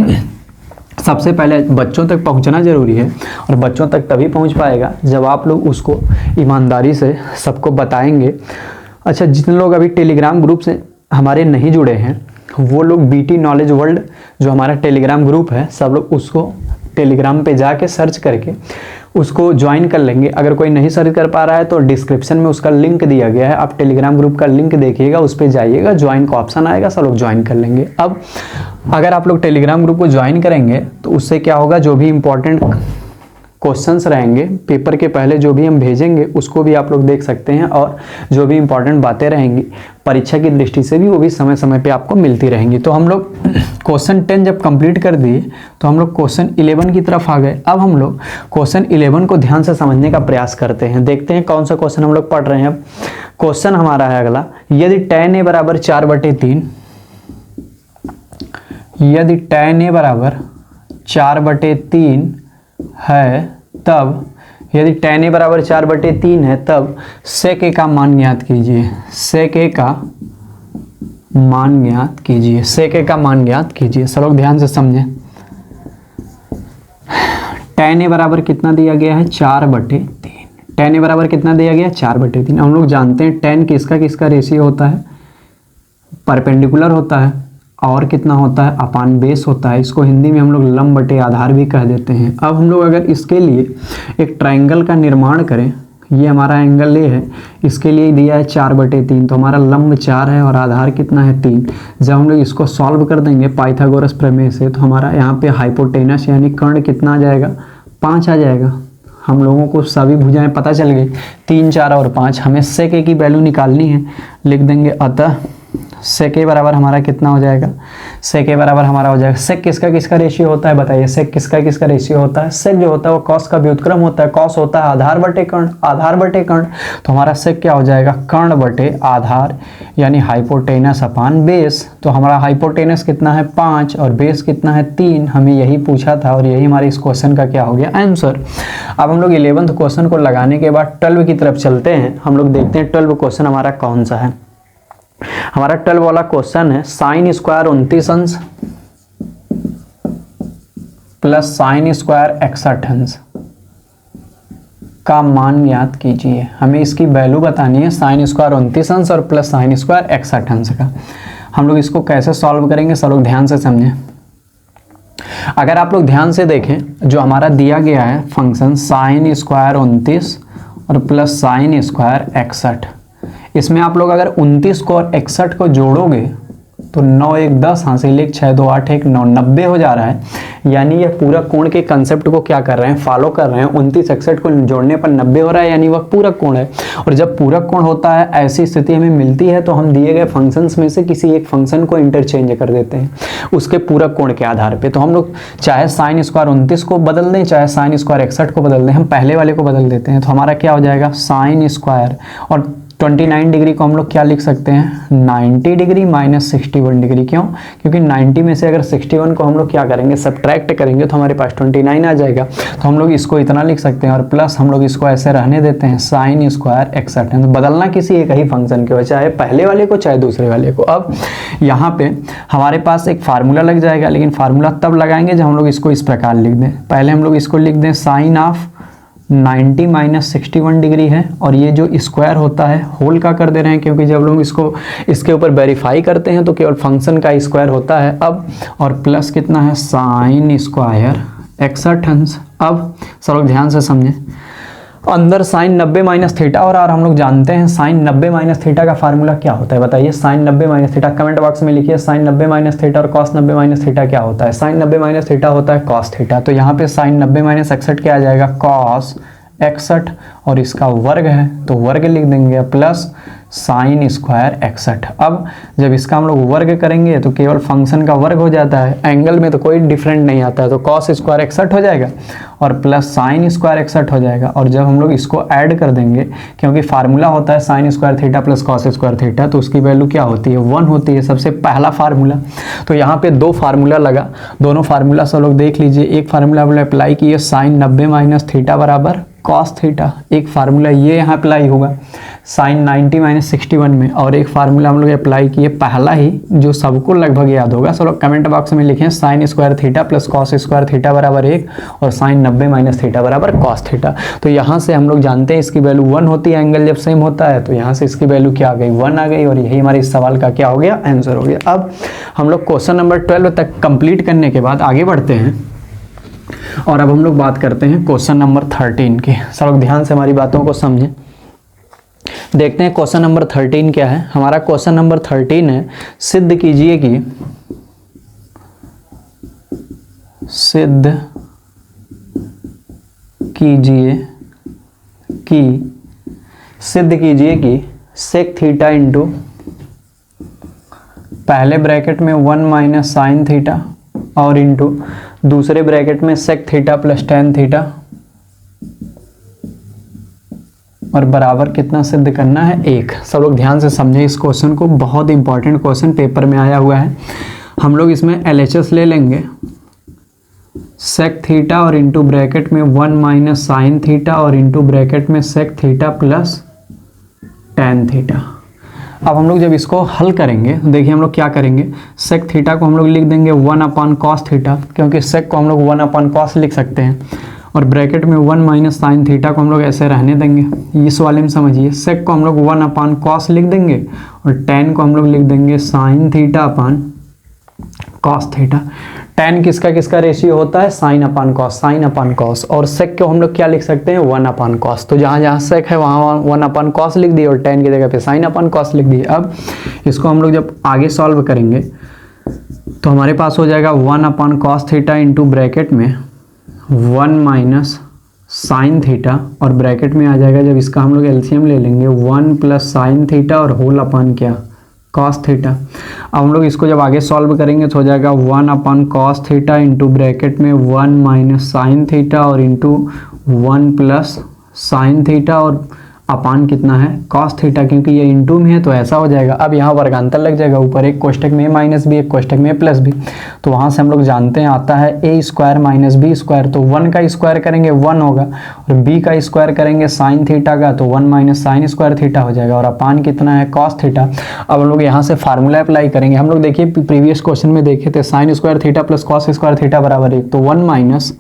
सबसे पहले बच्चों तक पहुंचना जरूरी है, और बच्चों तक तभी पहुंच पाएगा जब आप लोग उसको ईमानदारी से सबको बताएंगे। अच्छा, जितने लोग अभी टेलीग्राम ग्रुप से हमारे नहीं जुड़े हैं, वो लोग BT नॉलेज वर्ल्ड जो हमारा टेलीग्राम ग्रुप है, सब लोग उसको टेलीग्राम पे जाके सर्च करके उसको ज्वाइन कर लेंगे। अगर कोई नहीं सर्च कर पा रहा है तो डिस्क्रिप्शन में उसका लिंक दिया गया है, आप टेलीग्राम ग्रुप का लिंक देखिएगा, उस पर जाइएगा, ज्वाइन का ऑप्शन आएगा, सब लोग ज्वाइन कर लेंगे। अब अगर आप लोग टेलीग्राम ग्रुप को ज्वाइन करेंगे तो उससे क्या होगा, जो भी इंपॉर्टेंट क्वेश्चंस रहेंगे पेपर के पहले जो भी हम भेजेंगे उसको भी आप लोग देख सकते हैं, और जो भी इंपॉर्टेंट बातें रहेंगी परीक्षा की दृष्टि से भी वो भी समय समय पे आपको मिलती रहेंगी। तो हम लोग क्वेश्चन 10 जब कंप्लीट कर दिए तो हम लोग क्वेश्चन 11 की तरफ आ गए। अब हम लोग क्वेश्चन 11 को ध्यान से समझने का प्रयास करते हैं, देखते हैं कौन सा क्वेश्चन हम लोग पढ़ रहे हैं। अब क्वेश्चन हमारा है अगला, यदि tan a बराबर 4/3, यदि tan a बराबर 4/3 है तब, यदि tan a बराबर 4/3 है तब sec a का मान ज्ञात कीजिए, sec a का मान ज्ञात कीजिए, sec a का मान ज्ञात कीजिए। सब लोग ध्यान से समझें। tan a बराबर कितना दिया गया है, 4/3। tan a बराबर कितना दिया गया है, 4/3। हम लोग जानते हैं tan किसका किसका रेशियो होता है, परपेंडिकुलर होता है, और कितना होता है, अपान बेस होता है। इसको हिंदी में हम लोग लंब बटे आधार भी कह देते हैं। अब हम लोग अगर इसके लिए एक ट्रायंगल का निर्माण करें, ये हमारा एंगल ए है, इसके लिए दिया है 4/3, तो हमारा लंब 4 है और आधार कितना है 3। जब हम लोग इसको सॉल्व कर देंगे पाइथागोरस प्रमेय से, तो हमारा यहाँ पे हाइपोटेनस यानी कर्ण कितना आ जाएगा, 5 आ जाएगा। हम लोगों को सभी भुजाएं पता चल गई, 3, 4 और 5। हमें sec a की वैल्यू निकालनी है, लिख देंगे अतः सेक के बराबर हमारा कितना हो जाएगा, सेक के बराबर हमारा हो जाएगा, सेक किसका किसका रेशियो होता है बताइए, सेक किसका किसका रेशियो होता है, सेक जो होता है वो कॉस का व्युत्क्रम होता है, कॉस होता है आधार बटे कर्ण, आधार बटे कर्ण, तो हमारा सेक क्या हो जाएगा, कर्ण बटे आधार यानी हाइपोटेनस अपान बेस। तो हमारा हाइपोटेनस कितना है 5 और बेस कितना है 3, हमें यही पूछा था और यही हमारे इस क्वेश्चन का क्या हो गया आंसर। अब हम लोग 11th क्वेश्चन को लगाने के बाद 12 की तरफ चलते हैं, हम लोग देखते हैं 12 क्वेश्चन हमारा कौन सा है। हमारा 12 वाला क्वेश्चन है साइन स्क्वायर 29 अंश प्लस साइन स्क्वायर 61 अंश का मान ज्ञात कीजिए। हमें इसकी वैल्यू बतानी है साइन स्क्वायर 29 अंश और प्लस साइन स्क्वायर 61 अंश का। हम लोग इसको कैसे सॉल्व करेंगे, सब लोग ध्यान से समझें। अगर आप लोग ध्यान से देखें, जो हमारा दिया गया है फंक्शन साइन स्क्वायर 29 और प्लस साइन स्क्वायर 61, इसमें आप लोग अगर 29 को और 61 को जोड़ोगे तो 9 1 10 हासिल 1 6 2 8 1 9 90 हो जा रहा है। यानी ये पूरा कोण के कंसेप्ट को क्या कर रहे हैं, फॉलो कर रहे हैं। 29 61 को जोड़ने पर 90 हो रहा है, यानी वह पूरा कोण है। और जब पूरा कोण होता है, ऐसी स्थिति हमें मिलती है, तो हम दिए गए फंक्शंस में से किसी एक फंक्शन को इंटरचेंज कर देते हैं उसके पूरा कोण के आधार पर। तो हम लोग चाहे साइन स्क्वायर 29 को बदल दें, चाहे साइन स्क्वायर 61 को बदल दें, हम पहले वाले को बदल देते हैं। तो हमारा क्या हो जाएगा, साइन स्क्वायर और 29 डिग्री को हम लोग क्या लिख सकते हैं, 90 डिग्री माइनस 61 डिग्री। क्यों, क्योंकि 90 में से अगर 61 को हम लोग क्या करेंगे, सब्ट्रैक्ट करेंगे, तो हमारे पास 29 आ जाएगा। तो हम लोग इसको इतना लिख सकते हैं और प्लस हम लोग इसको ऐसे रहने देते हैं साइन स्क्वायर 61 है। तो बदलना किसी एक ही फंक्शन के, चाहे पहले वाले को चाहे दूसरे वाले को। अब यहाँ पे हमारे पास एक फार्मूला लग जाएगा, लेकिन फार्मूला तब लगाएंगे जब हम लोग इसको इस प्रकार लिख दें। पहले हम लोग इसको लिख दें साइन ऑफ 90 माइनस 61 डिग्री है, और ये जो स्क्वायर होता है होल का कर दे रहे हैं, क्योंकि जब लोग इसको इसके ऊपर वेरीफाई करते हैं तो केवल फंक्शन का स्क्वायर होता है। अब और प्लस कितना है, साइन स्क्वायर 61 अंश। अब सब लोग ध्यान से समझें, अंदर साइन 90 माइनस थीटा हो रहा है, और हम लोग जानते हैं साइन 90 माइनस थीटा का फार्मूला क्या होता है बताइए। Sine 90 minus theta comment box में लिखिए, साइन 90 माइनस थीटा और कॉस 90 माइनस थीटा क्या होता है। साइन 90 माइनस थीटा होता है कॉस थीटा। तो यहाँ पे साइन 90 माइनस 61 क्या आ जाएगा, कॉस 61, और इसका वर्ग है तो वर्ग लिख देंगे, प्लस साइन स्क्वायर 61। अब जब इसका हम लोग वर्ग करेंगे तो केवल फंक्शन का वर्ग हो जाता है, एंगल में तो कोई डिफरेंट नहीं आता है। तो कॉस स्क्वायर 61 हो जाएगा और प्लस साइन स्क्वायर 61 हो जाएगा। और जब हम लोग इसको ऐड कर देंगे, क्योंकि फार्मूला होता है sign square theta plus cos square theta, तो उसकी वैल्यू क्या होती है, 1 होती है, सबसे पहला फार्मूला। तो यहाँ पे 2 फार्मूला लगा, दोनों फार्मूला सब लोग देख लीजिए। एक फार्मूला हम लोग अप्लाई किए साइन 90 माइनस थीटा बराबर कॉस थीटा, एक फार्मूला ये यहाँ अप्लाई होगा साइन 90 माइनस 61 में, और एक फार्मूला हम लोग अप्लाई किए पहला ही जो सबको लगभग याद होगा। सब लोग कमेंट बॉक्स में लिखें sign square theta plus cos square theta बराबर 1 और साइन 90 माइनस थीटा बराबर कॉस थीटा। तो यहाँ से हम लोग जानते हैं इसकी वैल्यू 1 होती है, एंगल जब सेम होता है, तो यहाँ से इसकी वैल्यू क्या आ गई, 1 आ गई, और यही हमारे इस सवाल का क्या हो गया, आंसर हो गया। अब हम लोग क्वेश्चन नंबर 12 तक कंप्लीट करने के बाद आगे बढ़ते हैं, और अब हम लोग बात करते हैं क्वेश्चन नंबर 13 की। सब लोग ध्यान से हमारी बातों को समझें। देखते हैं क्वेश्चन नंबर 13 क्या है। हमारा क्वेश्चन नंबर 13 है, सिद्ध कीजिए कि सेक थीटा इंटू पहले ब्रैकेट में 1 माइनस साइन थीटा और इंटू दूसरे ब्रैकेट में sec theta plus tan theta, और बराबर कितना सिद्ध करना है, 1। सब लोग ध्यान से समझें इस क्वेश्चन को, बहुत इंपॉर्टेंट क्वेश्चन पेपर में आया हुआ है। हम लोग इसमें LHS ले लेंगे, सेक थीटा और इंटू ब्रैकेट में 1 माइनस साइन थीटा और इंटू ब्रैकेट में sec theta plus tan theta. अब हम लोग जब इसको हल करेंगे, देखिए हम लोग क्या करेंगे, सेक थीटा को हम लोग लिख देंगे 1 अपान कॉस थीटा, क्योंकि सेक को हम लोग 1 अपान कॉस लिख सकते हैं, और ब्रैकेट में 1 माइनस साइन थीटा को हम लोग ऐसे रहने देंगे। इस वाले में समझिए, सेक को हम लोग 1 अपान कॉस लिख देंगे और टेन को हम लोग लिख देंगे sine theta upon cos theta. Tan किसका किसका रेशियो होता है, sine upon cos, sine upon cos. और सेक को हम लोग क्या लिख सकते हैं, 1 अपान कॉस। तो जहाँ जहाँ सेक है वहाँ 1 अपान कॉस लिख दिए और टेन की जगह पे साइन अपान कॉस लिख दिए। अब इसको हम लोग जब आगे सॉल्व करेंगे तो हमारे पास हो जाएगा 1 अपान कॉस थीटा इंटू ब्रैकेट में 1 माइनस साइन थीटा, और ब्रैकेट में आ जाएगा, जब इसका हम लोग एलसीएम ले लेंगे, 1 प्लस साइन थीटा और होल अपान क्या कॉस थीटा। अब हम लोग इसको जब आगे सॉल्व करेंगे तो हो जाएगा 1 upon cos theta into bracket में 1 माइनस साइन थीटा और इंटू 1 प्लस साइन थीटा और अपान कितना है कॉस थीटा, क्योंकि ये इंटू में है तो ऐसा हो जाएगा। अब यहाँ वर्गांतर लग जाएगा, ऊपर एक कोष्टक में माइनस बी, एक कोष्टक में प्लस बी, तो वहाँ से हम लोग जानते हैं आता है ए स्क्वायर माइनस बी स्क्वायर, तो 1 का स्क्वायर करेंगे 1 होगा और बी का स्क्वायर करेंगे साइन थीटा का तो 1 माइनस साइन स्क्वायर थीटा हो जाएगा और अपान कितना है कॉस थीटा। अब हम लोग यहाँ से फार्मूला अप्लाई करेंगे। हम लोग देखिए प्रीवियस क्वेश्चन में देखे थे sign square theta plus cos square theta बराबर 1, तो 1 माइनस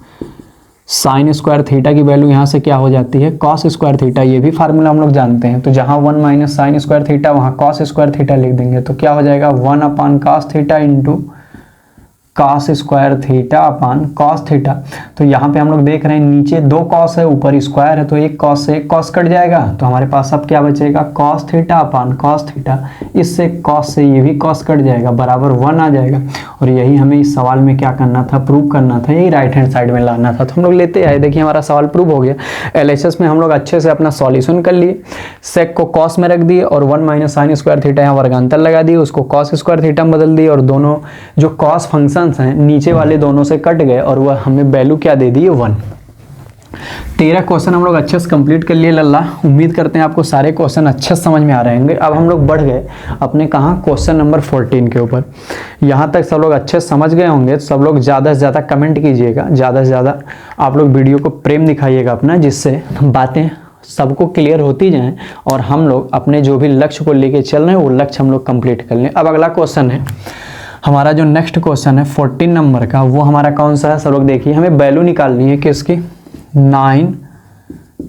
साइन स्क्वायर थीटा की वैल्यू यहाँ से क्या हो जाती है कॉस स्क्वायर थीटा, ये भी फार्मूला हम लोग जानते हैं। तो जहाँ 1 माइनस साइन स्क्वायर थीटा वहाँ कॉस स्क्वायर थीटा लिख देंगे तो क्या हो जाएगा 1 अपान cos theta into cos square theta upon cos theta. तो यहाँ पे हम लोग देख रहे हैं नीचे 2 कॉस है ऊपर स्क्वायर है, तो एक कॉस से एक कॉस कट जाएगा, तो हमारे पास अब क्या बचेगा cos theta upon cos theta. इससे कॉस से ये भी कॉस कट जाएगा बराबर 1 आ जाएगा। और यही हमें इस सवाल में क्या करना था प्रूव करना था, यही राइट हैंड साइड में लाना था, तो हम लोग लेते आए। देखिए हमारा सवाल प्रूव हो गया। LHS में हम लोग अच्छे से अपना सॉल्यूशन कर लिए, सेक को कॉस में रख दिए और 1 माइनस साइन स्क्वायर थीटा यहाँ वर्गांतर लगा दिए, उसको कॉस स्क्वायर थीटा में बदल दिए और दोनों जो कॉस फंक्शन हैं नीचे वाले दोनों से कट गए और वह हमें वैल्यू क्या दे दी 1। 13 क्वेश्चन हम लोग अच्छे से कंप्लीट कर लिए लल्ला। उम्मीद करते हैं आपको सारे क्वेश्चन अच्छे से समझ में आ रहे होंगे। अब हम लोग बढ़ गए अपने कहाँ क्वेश्चन नंबर 14 के ऊपर। यहाँ तक सब लोग अच्छे से समझ गए होंगे, तो सब लोग ज़्यादा से ज़्यादा कमेंट कीजिएगा, ज़्यादा से ज़्यादा आप लोग वीडियो को प्रेम दिखाइएगा अपना, जिससे बातें सबको क्लियर होती जाएं और हम लोग अपने जो भी लक्ष्य को लेके चल रहे हैं वो लक्ष्य हम लोग कंप्लीट कर लें। अब अगला क्वेश्चन है हमारा, जो नेक्स्ट क्वेश्चन है 14 नंबर का, वो हमारा कौन सा है सब लोग देखिए। हमें वैल्यू निकालनी है किसकी 9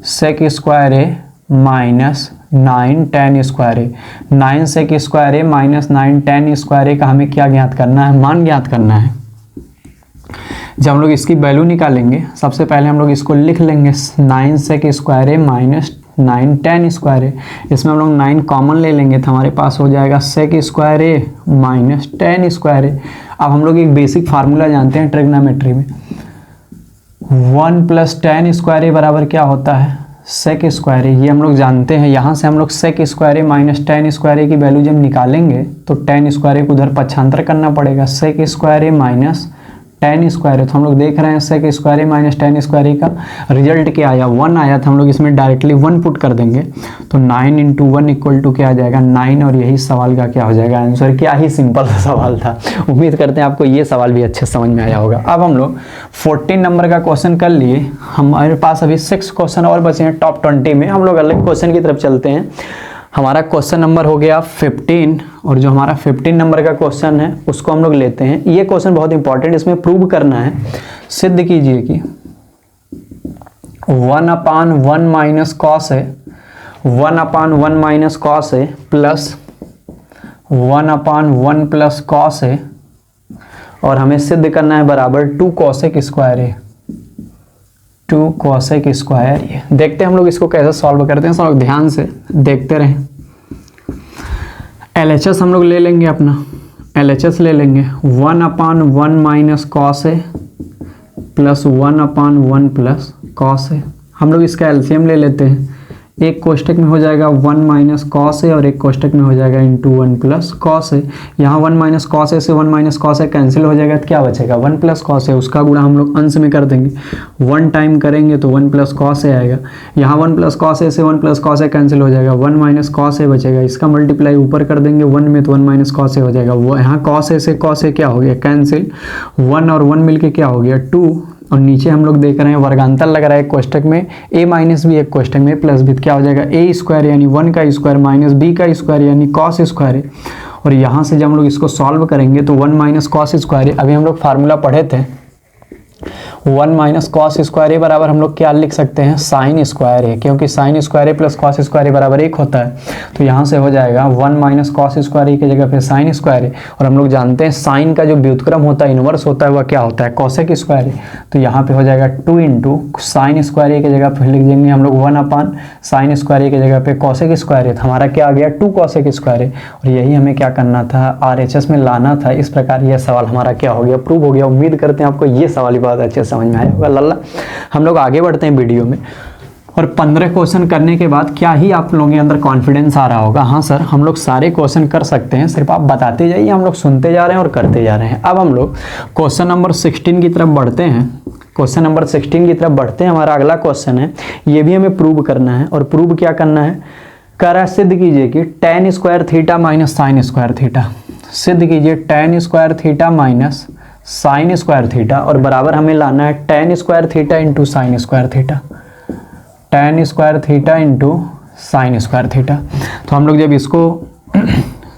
सेक स्क्वायर ए माइनस 9 टेन स्क्वायर ए। 9 सेक स्क्वायर ए माइनस 9 टेन स्क्वायर ए का हमें क्या ज्ञात करना है, मान ज्ञात करना है। जब हम लोग इसकी वैल्यू निकालेंगे सबसे पहले हम लोग इसको लिख लेंगे 9 सेक स्क्वायर ए माइनस 9 टेन स्क्वायर ए। इसमें हम लोग 9 कॉमन ले लेंगे तो हमारे पास हो जाएगा सेक स्क्वायर ए माइनस टेन स्क्वायर ए। अब हम लोग एक बेसिक फार्मूला जानते हैं ट्रिग्नोमेट्री में, 1 प्लस टेन स्क्वायर ए बराबर क्या होता है सेक स्क्वायर ए, ये हम लोग जानते हैं। यहाँ से हम लोग सेक स्क्वायर ए माइनस टेन स्क्वायर ए की वैल्यू जब निकालेंगे तो टेन स्क्वायर ए को उधर पक्षांतर करना पड़ेगा, सेक स्क्वायर ए माइनस टेन स्क्वायर है। तो हम लोग देख रहे हैं सेक स्क्वायर ए माइनस टेन स्क्वायर ए का रिजल्ट क्या आया 1 आया था, हम लोग इसमें डायरेक्टली 1 पुट कर देंगे तो 9 इंटू 1 इक्वल टू क्या आ जाएगा 9, और यही सवाल का क्या हो जाएगा आंसर। क्या ही सिंपल सा सवाल था। उम्मीद करते हैं आपको ये सवाल भी अच्छे समझ में आया होगा। अब हम लोग 14 नंबर का क्वेश्चन कर लिए, हमारे पास अभी 6 क्वेश्चन और बचे हैं टॉप 20 में। हम लोग अलग क्वेश्चन की तरफ चलते हैं। हमारा क्वेश्चन नंबर हो गया 15 और जो हमारा 15 नंबर का क्वेश्चन है उसको हम लोग लेते हैं। ये क्वेश्चन बहुत इंपॉर्टेंट, इसमें प्रूव करना है, सिद्ध कीजिए कि 1 अपान 1 माइनस कॉस है 1 अपान 1 माइनस कॉस है प्लस 1 अपान 1 प्लस कॉस है और हमें सिद्ध करना है बराबर 2 कॉसेक स्क्वायर है 2 कॉसेक स्क्वायर। ये देखते हैं हम लोग इसको कैसे सॉल्व करते हैं, सब लोग ध्यान से देखते रहें। LHS हम लोग ले लेंगे अपना, LHS ले लेंगे 1 अपान 1 माइनस कॉस है प्लस 1 अपान 1 प्लस कॉस है। हम लोग इसका एलसीएम ले लेते हैं, एक कोष्टक में हो जाएगा 1 माइनस कॉस है और एक कोष्टक में हो जाएगा इंटू 1 प्लस कॉस है। यहाँ 1 माइनस कॉस है से 1 माइनस कॉस है कैंसिल हो जाएगा तो क्या बचेगा 1 प्लस कॉस है, उसका गुणा हम लोग अंश में कर देंगे, 1 टाइम करेंगे तो 1 प्लस कॉस है आएगा। यहाँ 1 प्लस कॉस है से 1 प्लस कॉस है कैंसिल हो जाएगा, 1 माइनस कॉस है बचेगा, इसका मल्टीप्लाई ऊपर कर देंगे 1 में तो 1 माइनस कॉस है हो जाएगा। वो यहाँ कॉस है से कॉस है क्या हो गया कैंसिल, 1 और 1 मिलके क्या हो गया 2, और नीचे हम लोग देख रहे हैं वर्गांतर लग रहा है कोष्टक में a माइनस बी, एक कोष्टक में प्लस बी, क्या हो जाएगा a स्क्वायर यानी 1 का स्क्वायर माइनस b का स्क्वायर यानी कॉस स्क्वायर है। और यहाँ से जब हम लोग इसको सॉल्व करेंगे तो 1 माइनस कॉस स्क्वायर है, अभी हम लोग फार्मूला पढ़े थे 1 माइनस कॉस स्क्वायर ए बराबर हम लोग क्या लिख सकते हैं साइन स्क्वायर ए, क्योंकि sign square a plus cos square ए बराबर 1 होता है। तो यहाँ से हो जाएगा 1 माइनस कॉस स्क्वायर ए की जगह पे साइन स्क्वायर ए, और हम लोग जानते हैं साइन का जो व्युत्क्रम होता है इनवर्स होता है वह क्या होता है कॉसेक स्क्वायर ए। तो यहाँ पे हो जाएगा 2 इंटू साइन स्क्वायर ए की जगह पे लिख देंगे हम लोग 1 अपान साइन स्क्वायर ए की जगह पे कॉसेक स्क्वायर ए, तो हमारा क्या आ गया 2 कॉसेक स्क्वायर ए, और यही हमें क्या करना था RHS में लाना था। इस प्रकार यह सवाल हमारा क्या हो गया प्रूव हो गया। उम्मीद करते हैं आपको ये सवाल ही बहुत अच्छे समझ में आया होगा लल्ला। हम लोग आगे बढ़ते हैं वीडियो में। और 15 क्वेश्चन करने के बाद क्या ही आप लोगों के अंदर कॉन्फिडेंस आ रहा होगा, हाँ सर हम लोग सारे क्वेश्चन कर सकते हैं, सिर्फ आप बताते जाइए, हम लोग सुनते जा रहे हैं और करते जा रहे हैं। अब हम लोग क्वेश्चन नंबर 16 की तरफ बढ़ते हैं। क्वेश्चन नंबर 16 की तरफ बढ़ते हैं। हमारा अगला क्वेश्चन है, ये भी हमें प्रूव करना है। और प्रूव क्या करना है, करा सिद्ध कीजिए कि tan square theta minus sign square theta, सिद्ध कीजिए tan square theta minus sign square theta, और बराबर हमें लाना है tan square theta into sign square theta, tan square theta into sign square theta. तो हम लोग जब इसको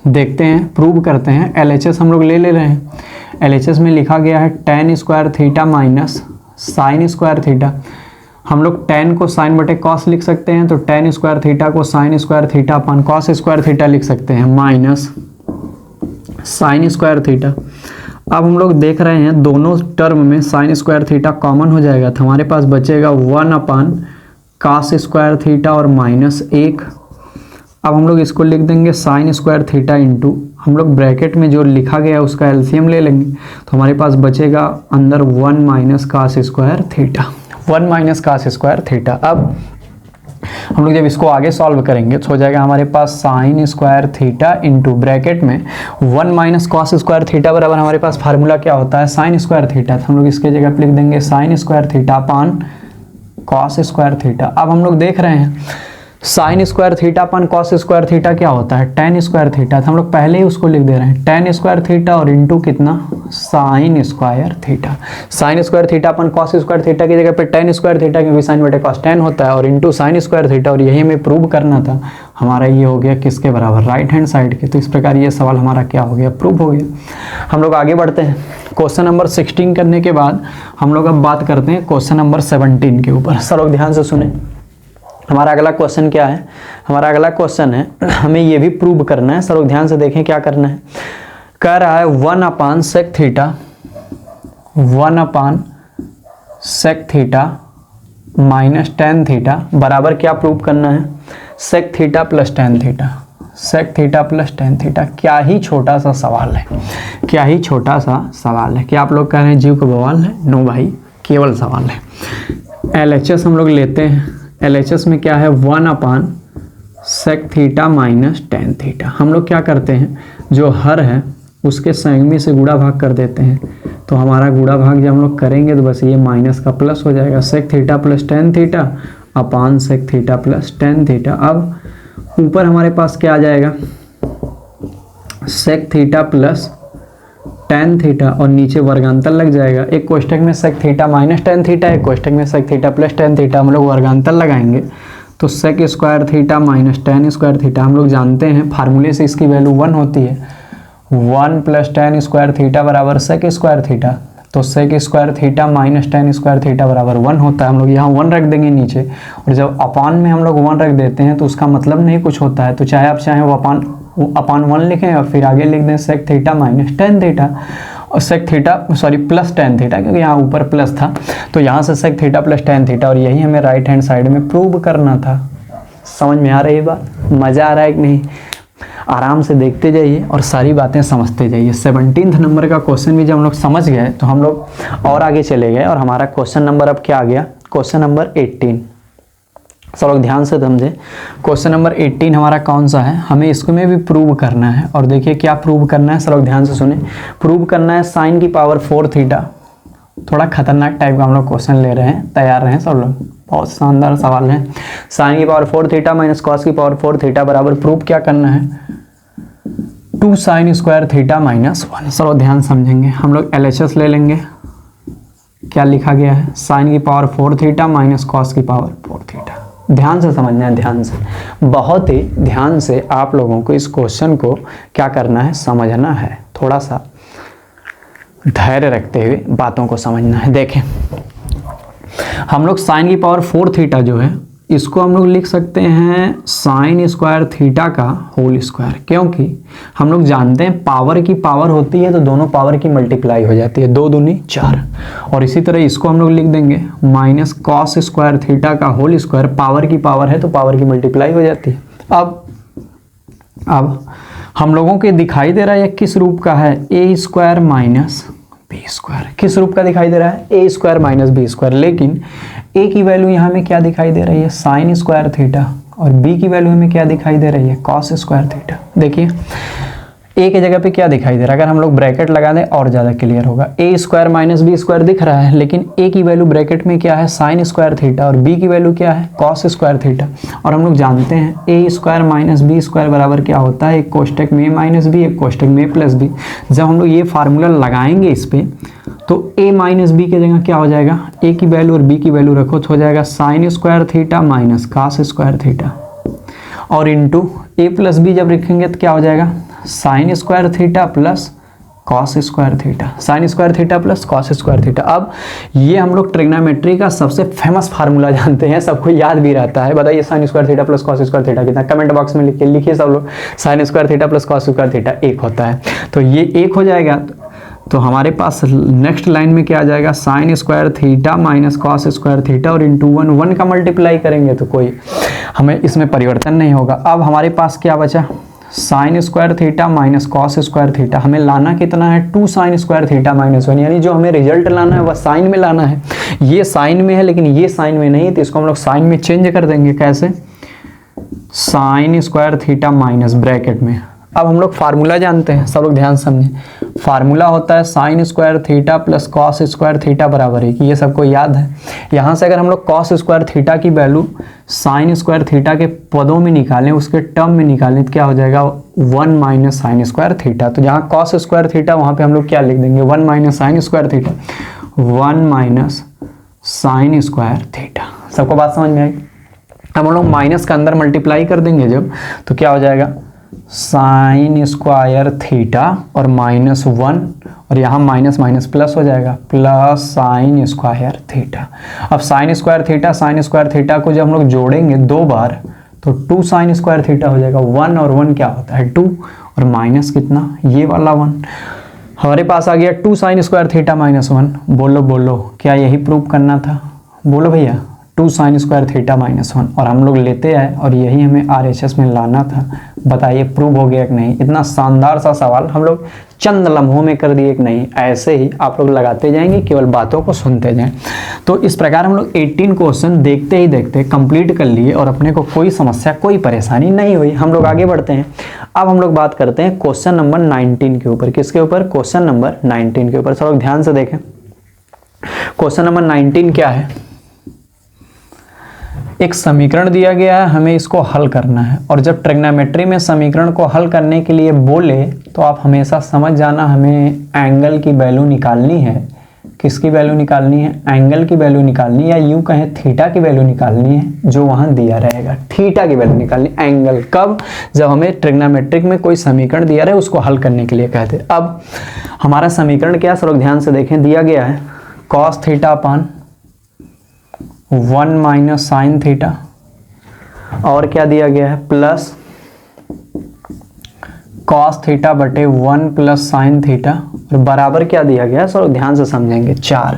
देखते हैं, प्रूव करते हैं, LHS हम लोग ले रहे हैं। LHS में लिखा गया है tan square theta minus sign square theta. हम लोग tan को साइन बटे कॉस लिख सकते हैं, तो tan स्क्वायर थीटा को sign square theta upon cos square theta लिख सकते हैं, माइनस साइन स्क्वायर थीटा। अब हम लोग देख रहे हैं दोनों टर्म में साइन स्क्वायर थीटा कॉमन हो जाएगा, तो हमारे पास बचेगा 1 अपान कास स्क्वायर थीटा और माइनस 1। अब हम लोग इसको लिख देंगे साइन स्क्वायर थीटा इंटू, हम लोग ब्रैकेट में जो लिखा गया है उसका एलसीएम ले लेंगे, तो हमारे पास बचेगा अंदर 1 minus cos square theta, 1 minus cos square theta. अब हम लोग जब इसको आगे सॉल्व करेंगे तो हो जाएगा हमारे पास sine square theta into bracket में 1 माइनस कॉस स्क्वायर थीटा बराबर हमारे पास फार्मूला क्या होता है, साइन स्क्वायर थीटा। तो हम लोग इसके जगह पे लिख देंगे sign square theta upon cos square theta. अब हम लोग देख रहे हैं sign square theta upon cos square theta क्या होता है, tan स्क्वायर थीटा। तो हम लोग पहले ही उसको लिख दे रहे हैं tan स्क्वायर थीटा और इंटू कितना, sine square theta. Sine square theta upon cos square theta की जगह पे tan स्क्वायर थीटा, क्योंकि साइन बटे कॉस tan होता है, और इंटू साइन स्क्वायर थीटा, और यही हमें प्रूव करना था। हमारा ये हो गया किसके बराबर, राइट हैंड साइड के। तो इस प्रकार ये सवाल हमारा क्या हो गया, प्रूव हो गया। हम लोग आगे बढ़ते हैं। क्वेश्चन नंबर 16 करने के बाद हम लोग अब बात करते हैं क्वेश्चन नंबर 17 के ऊपर। सब लोग ध्यान से सुने। हमारा अगला क्वेश्चन क्या है, हमारा अगला क्वेश्चन है, हमें ये भी प्रूव करना है। सब लोग ध्यान से देखें क्या करना है। कह रहा है 1 upon sec theta, 1 upon sec theta minus tan theta बराबर क्या प्रूव करना है, sec theta plus tan theta, sec theta plus tan theta. क्या ही छोटा सा सवाल है, क्या ही छोटा सा सवाल है। क्या आप लोग कह रहे हैं जीव का बवाल है, नो भाई, केवल सवाल है। LHS हम लोग लेते हैं। LHS में क्या है, 1 upon sec theta minus tan theta. हम लोग क्या करते हैं, जो हर है उसके संयुग्मी से गुणा भाग कर देते हैं। तो हमारा गुणा भाग जब हम लोग करेंगे तो बस ये माइनस का प्लस हो जाएगा, sec theta plus tan theta upon sec theta plus tan theta. अब ऊपर हमारे पास क्या आ जाएगा, sec theta plus tan theta, और नीचे वर्गांतर लग जाएगा। एक कोष्टक में sec theta minus tan theta, एक कोष्टक में sec theta plus tan theta. हम लोग वर्गांतर लगाएंगे तो sec square theta minus tan square theta. हम लोग जानते हैं फार्मूले से इसकी वैल्यू 1 होती है, 1 प्लस tan स्क्वायर थीटा बराबर सेक स्क्वायर थीटा। तो sec square theta minus tan square theta बराबर 1 होता है। हम लोग यहाँ 1 रख देंगे नीचे, और जब अपान में हम लोग 1 रख देते हैं तो उसका मतलब नहीं कुछ होता है। तो चाहे आप चाहें वो अपान 1 लिखें और फिर आगे लिख दें sec theta minus tan theta, और sec theta plus tan theta, क्योंकि यहाँ ऊपर प्लस था, तो यहाँ से sec theta plus tan theta. और यही हमें राइट हैंड साइड में प्रूव करना था। समझ में आ रही है बात, मज़ा आ रहा है कि नहीं? आराम से देखते जाइए और सारी बातें समझते जाइए। 17 नंबर का क्वेश्चन भी जब हम लोग समझ गए तो हम लोग और आगे चले गए, और हमारा क्वेश्चन नंबर अब क्या आ गया, क्वेश्चन नंबर 18। सब लोग ध्यान से समझे। क्वेश्चन नंबर 18 हमारा कौन सा है, हमें इसको में भी प्रूव करना है। और देखिए क्या प्रूव करना है, सब लोग ध्यान से सुने। प्रूव करना है साइन की पावर 4 थीटा। थोड़ा खतरनाक टाइप का हम लोग क्वेश्चन ले रहे हैं, तैयार रहें सब लोग, बहुत शानदार सवाल है। साइन की पावर 4 थीटा माइनस कॉस की पावर 4 थीटा बराबर प्रूव क्या करना है, 2 साइन स्क्वायर थीटा माइनस 1। सब लोग ध्यान समझेंगे। हम लोग LHS ले लेंगे। क्या लिखा गया है, साइन की पावर 4 थीटा माइनस कॉस की पावर 4 थीटा। ध्यान से समझना है, ध्यान से, बहुत ही ध्यान से आप लोगों को इस क्वेश्चन को क्या करना है, समझना है। थोड़ा सा धैर्य रखते हुए बातों को समझना है। देखें, हम लोग साइन की पावर 4 थीटा जो है इसको हम लोग लिख सकते हैं साइन स्क्वायर थीटा का होल स्क्वायर, क्योंकि हम लोग जानते हैं पावर की पावर होती है तो दोनों पावर की मल्टीप्लाई हो जाती है, 2 दूनी 4। और इसी तरह इसको हम लोग लिख देंगे माइनस कॉस स्क्वायर थीटा का होल स्क्वायर। पावर की पावर है तो पावर की मल्टीप्लाई हो जाती है। अब हम लोगों के दिखाई दे रहा है किस रूप का है, ए स्क्वायर माइनस बी स्क्वायर। किस रूप का दिखाई दे रहा है? ए स्क्वायर माइनस बी स्क्वायर। लेकिन ए की वैल्यू यहाँ में क्या दिखाई दे रही है? Sign square theta. और बी की वैल्यू हमें क्या दिखाई दे रही है? Cos square theta. देखिए ए की जगह पे क्या दिखाई दे रहा है? अगर हम लोग ब्रैकेट लगा दें और ज़्यादा क्लियर होगा। ए स्क्वायर माइनस बी स्क्वायर दिख रहा है, लेकिन ए की वैल्यू ब्रैकेट में क्या है? Sign square theta. और बी की वैल्यू क्या है? Cos square theta. और हम लोग जानते हैं ए स्क्वायर माइनस बी स्क्वायर बराबर क्या होता है? एक कोष्टक में माइनस बी, एक कोष्टक में प्लस बी। जब हम लोग ये फार्मूला लगाएंगे इस पर, तो ए माइनस बी की जगह क्या हो जाएगा? ए की वैल्यू और बी की वैल्यू रखो तो हो जाएगा sine square theta minus cos square theta. और इंटू ए प्लस बी जब रखेंगे तो क्या हो जाएगा? Sine square theta plus cos square theta. Sine square theta plus cos square theta. अब ये हम लोग ट्रिग्नोमेट्री का सबसे फेमस फार्मूला जानते हैं, सबको याद भी रहता है। बताइए sign square theta plus cos square theta कितना? कमेंट बॉक्स में लिखिए सब लोग। Sign square theta plus cos square theta 1 होता है। तो ये 1 हो जाएगा। तो हमारे पास नेक्स्ट लाइन में क्या आ जाएगा? Sine square theta minus cos square theta और इंटू 1 का मल्टीप्लाई करेंगे तो कोई हमें इसमें परिवर्तन नहीं होगा। अब हमारे पास क्या बचा? Sign square theta minus cos square theta. हमें लाना कितना है? 2 साइन स्क्वायर थीटा माइनस 1, यानी जो हमें रिजल्ट लाना है वह साइन में लाना है। ये साइन में है लेकिन ये साइन में नहीं, तो इसको हम लोग साइन में चेंज कर देंगे। कैसे? Sign square theta minus bracket में। अब हम लोग फार्मूला जानते हैं, सब लोग ध्यान समझें। फार्मूला होता है sign square theta plus cos square theta बराबर है कि ये सबको याद है। यहाँ से अगर हम लोग कॉस स्क्वायर थीटा की वैल्यू साइन स्क्वायर थीटा के पदों में निकालें, उसके टर्म में निकालें, तो क्या हो जाएगा? 1 माइनस साइन स्क्वायर थीटा। तो जहाँ कॉस स्क्वायर थीटा वहाँ पे हम लोग क्या लिख देंगे? 1 minus sign square theta. 1 minus sign square theta. सबको बात समझ में आई? अब हम लोग माइनस का अंदर मल्टीप्लाई कर देंगे जब, तो क्या हो जाएगा? साइन स्क्वायर थीटा और माइनस 1, और यहाँ माइनस माइनस प्लस हो जाएगा, प्लस साइन स्क्वायर थीटा। अब साइन स्क्वायर थीटा को जब हम लोग जोड़ेंगे 2 बार तो 2 साइन स्क्वायर थीटा हो जाएगा। 1 और 1 क्या होता है? 2, और माइनस कितना? ये वाला 1। हमारे पास आ गया 2 साइन स्क्वायर थीटा माइनस 1। बोलो क्या यही प्रूव करना था? बोलो भैया। 2 साइन स्क्वायर थीटा माइनस 1, और हम लोग लेते आए और यही हमें RHS में लाना था। बताइए प्रूव हो गया कि नहीं? इतना शानदार सा सवाल हम लोग चंद लम्हों में कर दिए कि नहीं? ऐसे ही आप लोग लगाते जाएंगे, केवल बातों को सुनते जाएं। तो इस प्रकार हम लोग 18 क्वेश्चन देखते ही देखते कंप्लीट कर लिए और अपने को कोई समस्या, कोई परेशानी नहीं हुई। हम लोग आगे बढ़ते हैं। अब हम लोग बात करते हैं क्वेश्चन नंबर 19 के ऊपर। किसके ऊपर? क्वेश्चन नंबर 19 के ऊपर। सब लोग ध्यान से देखें। क्वेश्चन नंबर 19 क्या है? एक समीकरण दिया गया है, हमें इसको हल करना है। और जब ट्रिग्नोमेट्री में समीकरण को हल करने के लिए बोले तो आप हमेशा समझ जाना, हमें एंगल की वैल्यू निकालनी है। किसकी वैल्यू निकालनी है? एंगल की वैल्यू निकालनी, या यूं कहें थीटा की वैल्यू निकालनी है, जो वहां दिया रहेगा। थीटा की वैल्यू निकालनी। एंगल कब? जब हमें ट्रिग्नोमेट्रिक में कोई समीकरण दिया रहे, उसको हल करने के लिए कहते। अब हमारा समीकरण क्या? सब लोग ध्यान से देखें। दिया गया है cos theta upon 1 minus sine theta, और क्या दिया गया है? प्लस कॉस थीटा बटे 1 प्लस साइन थीटा, और बराबर क्या दिया गया है? सब ध्यान से समझेंगे 4।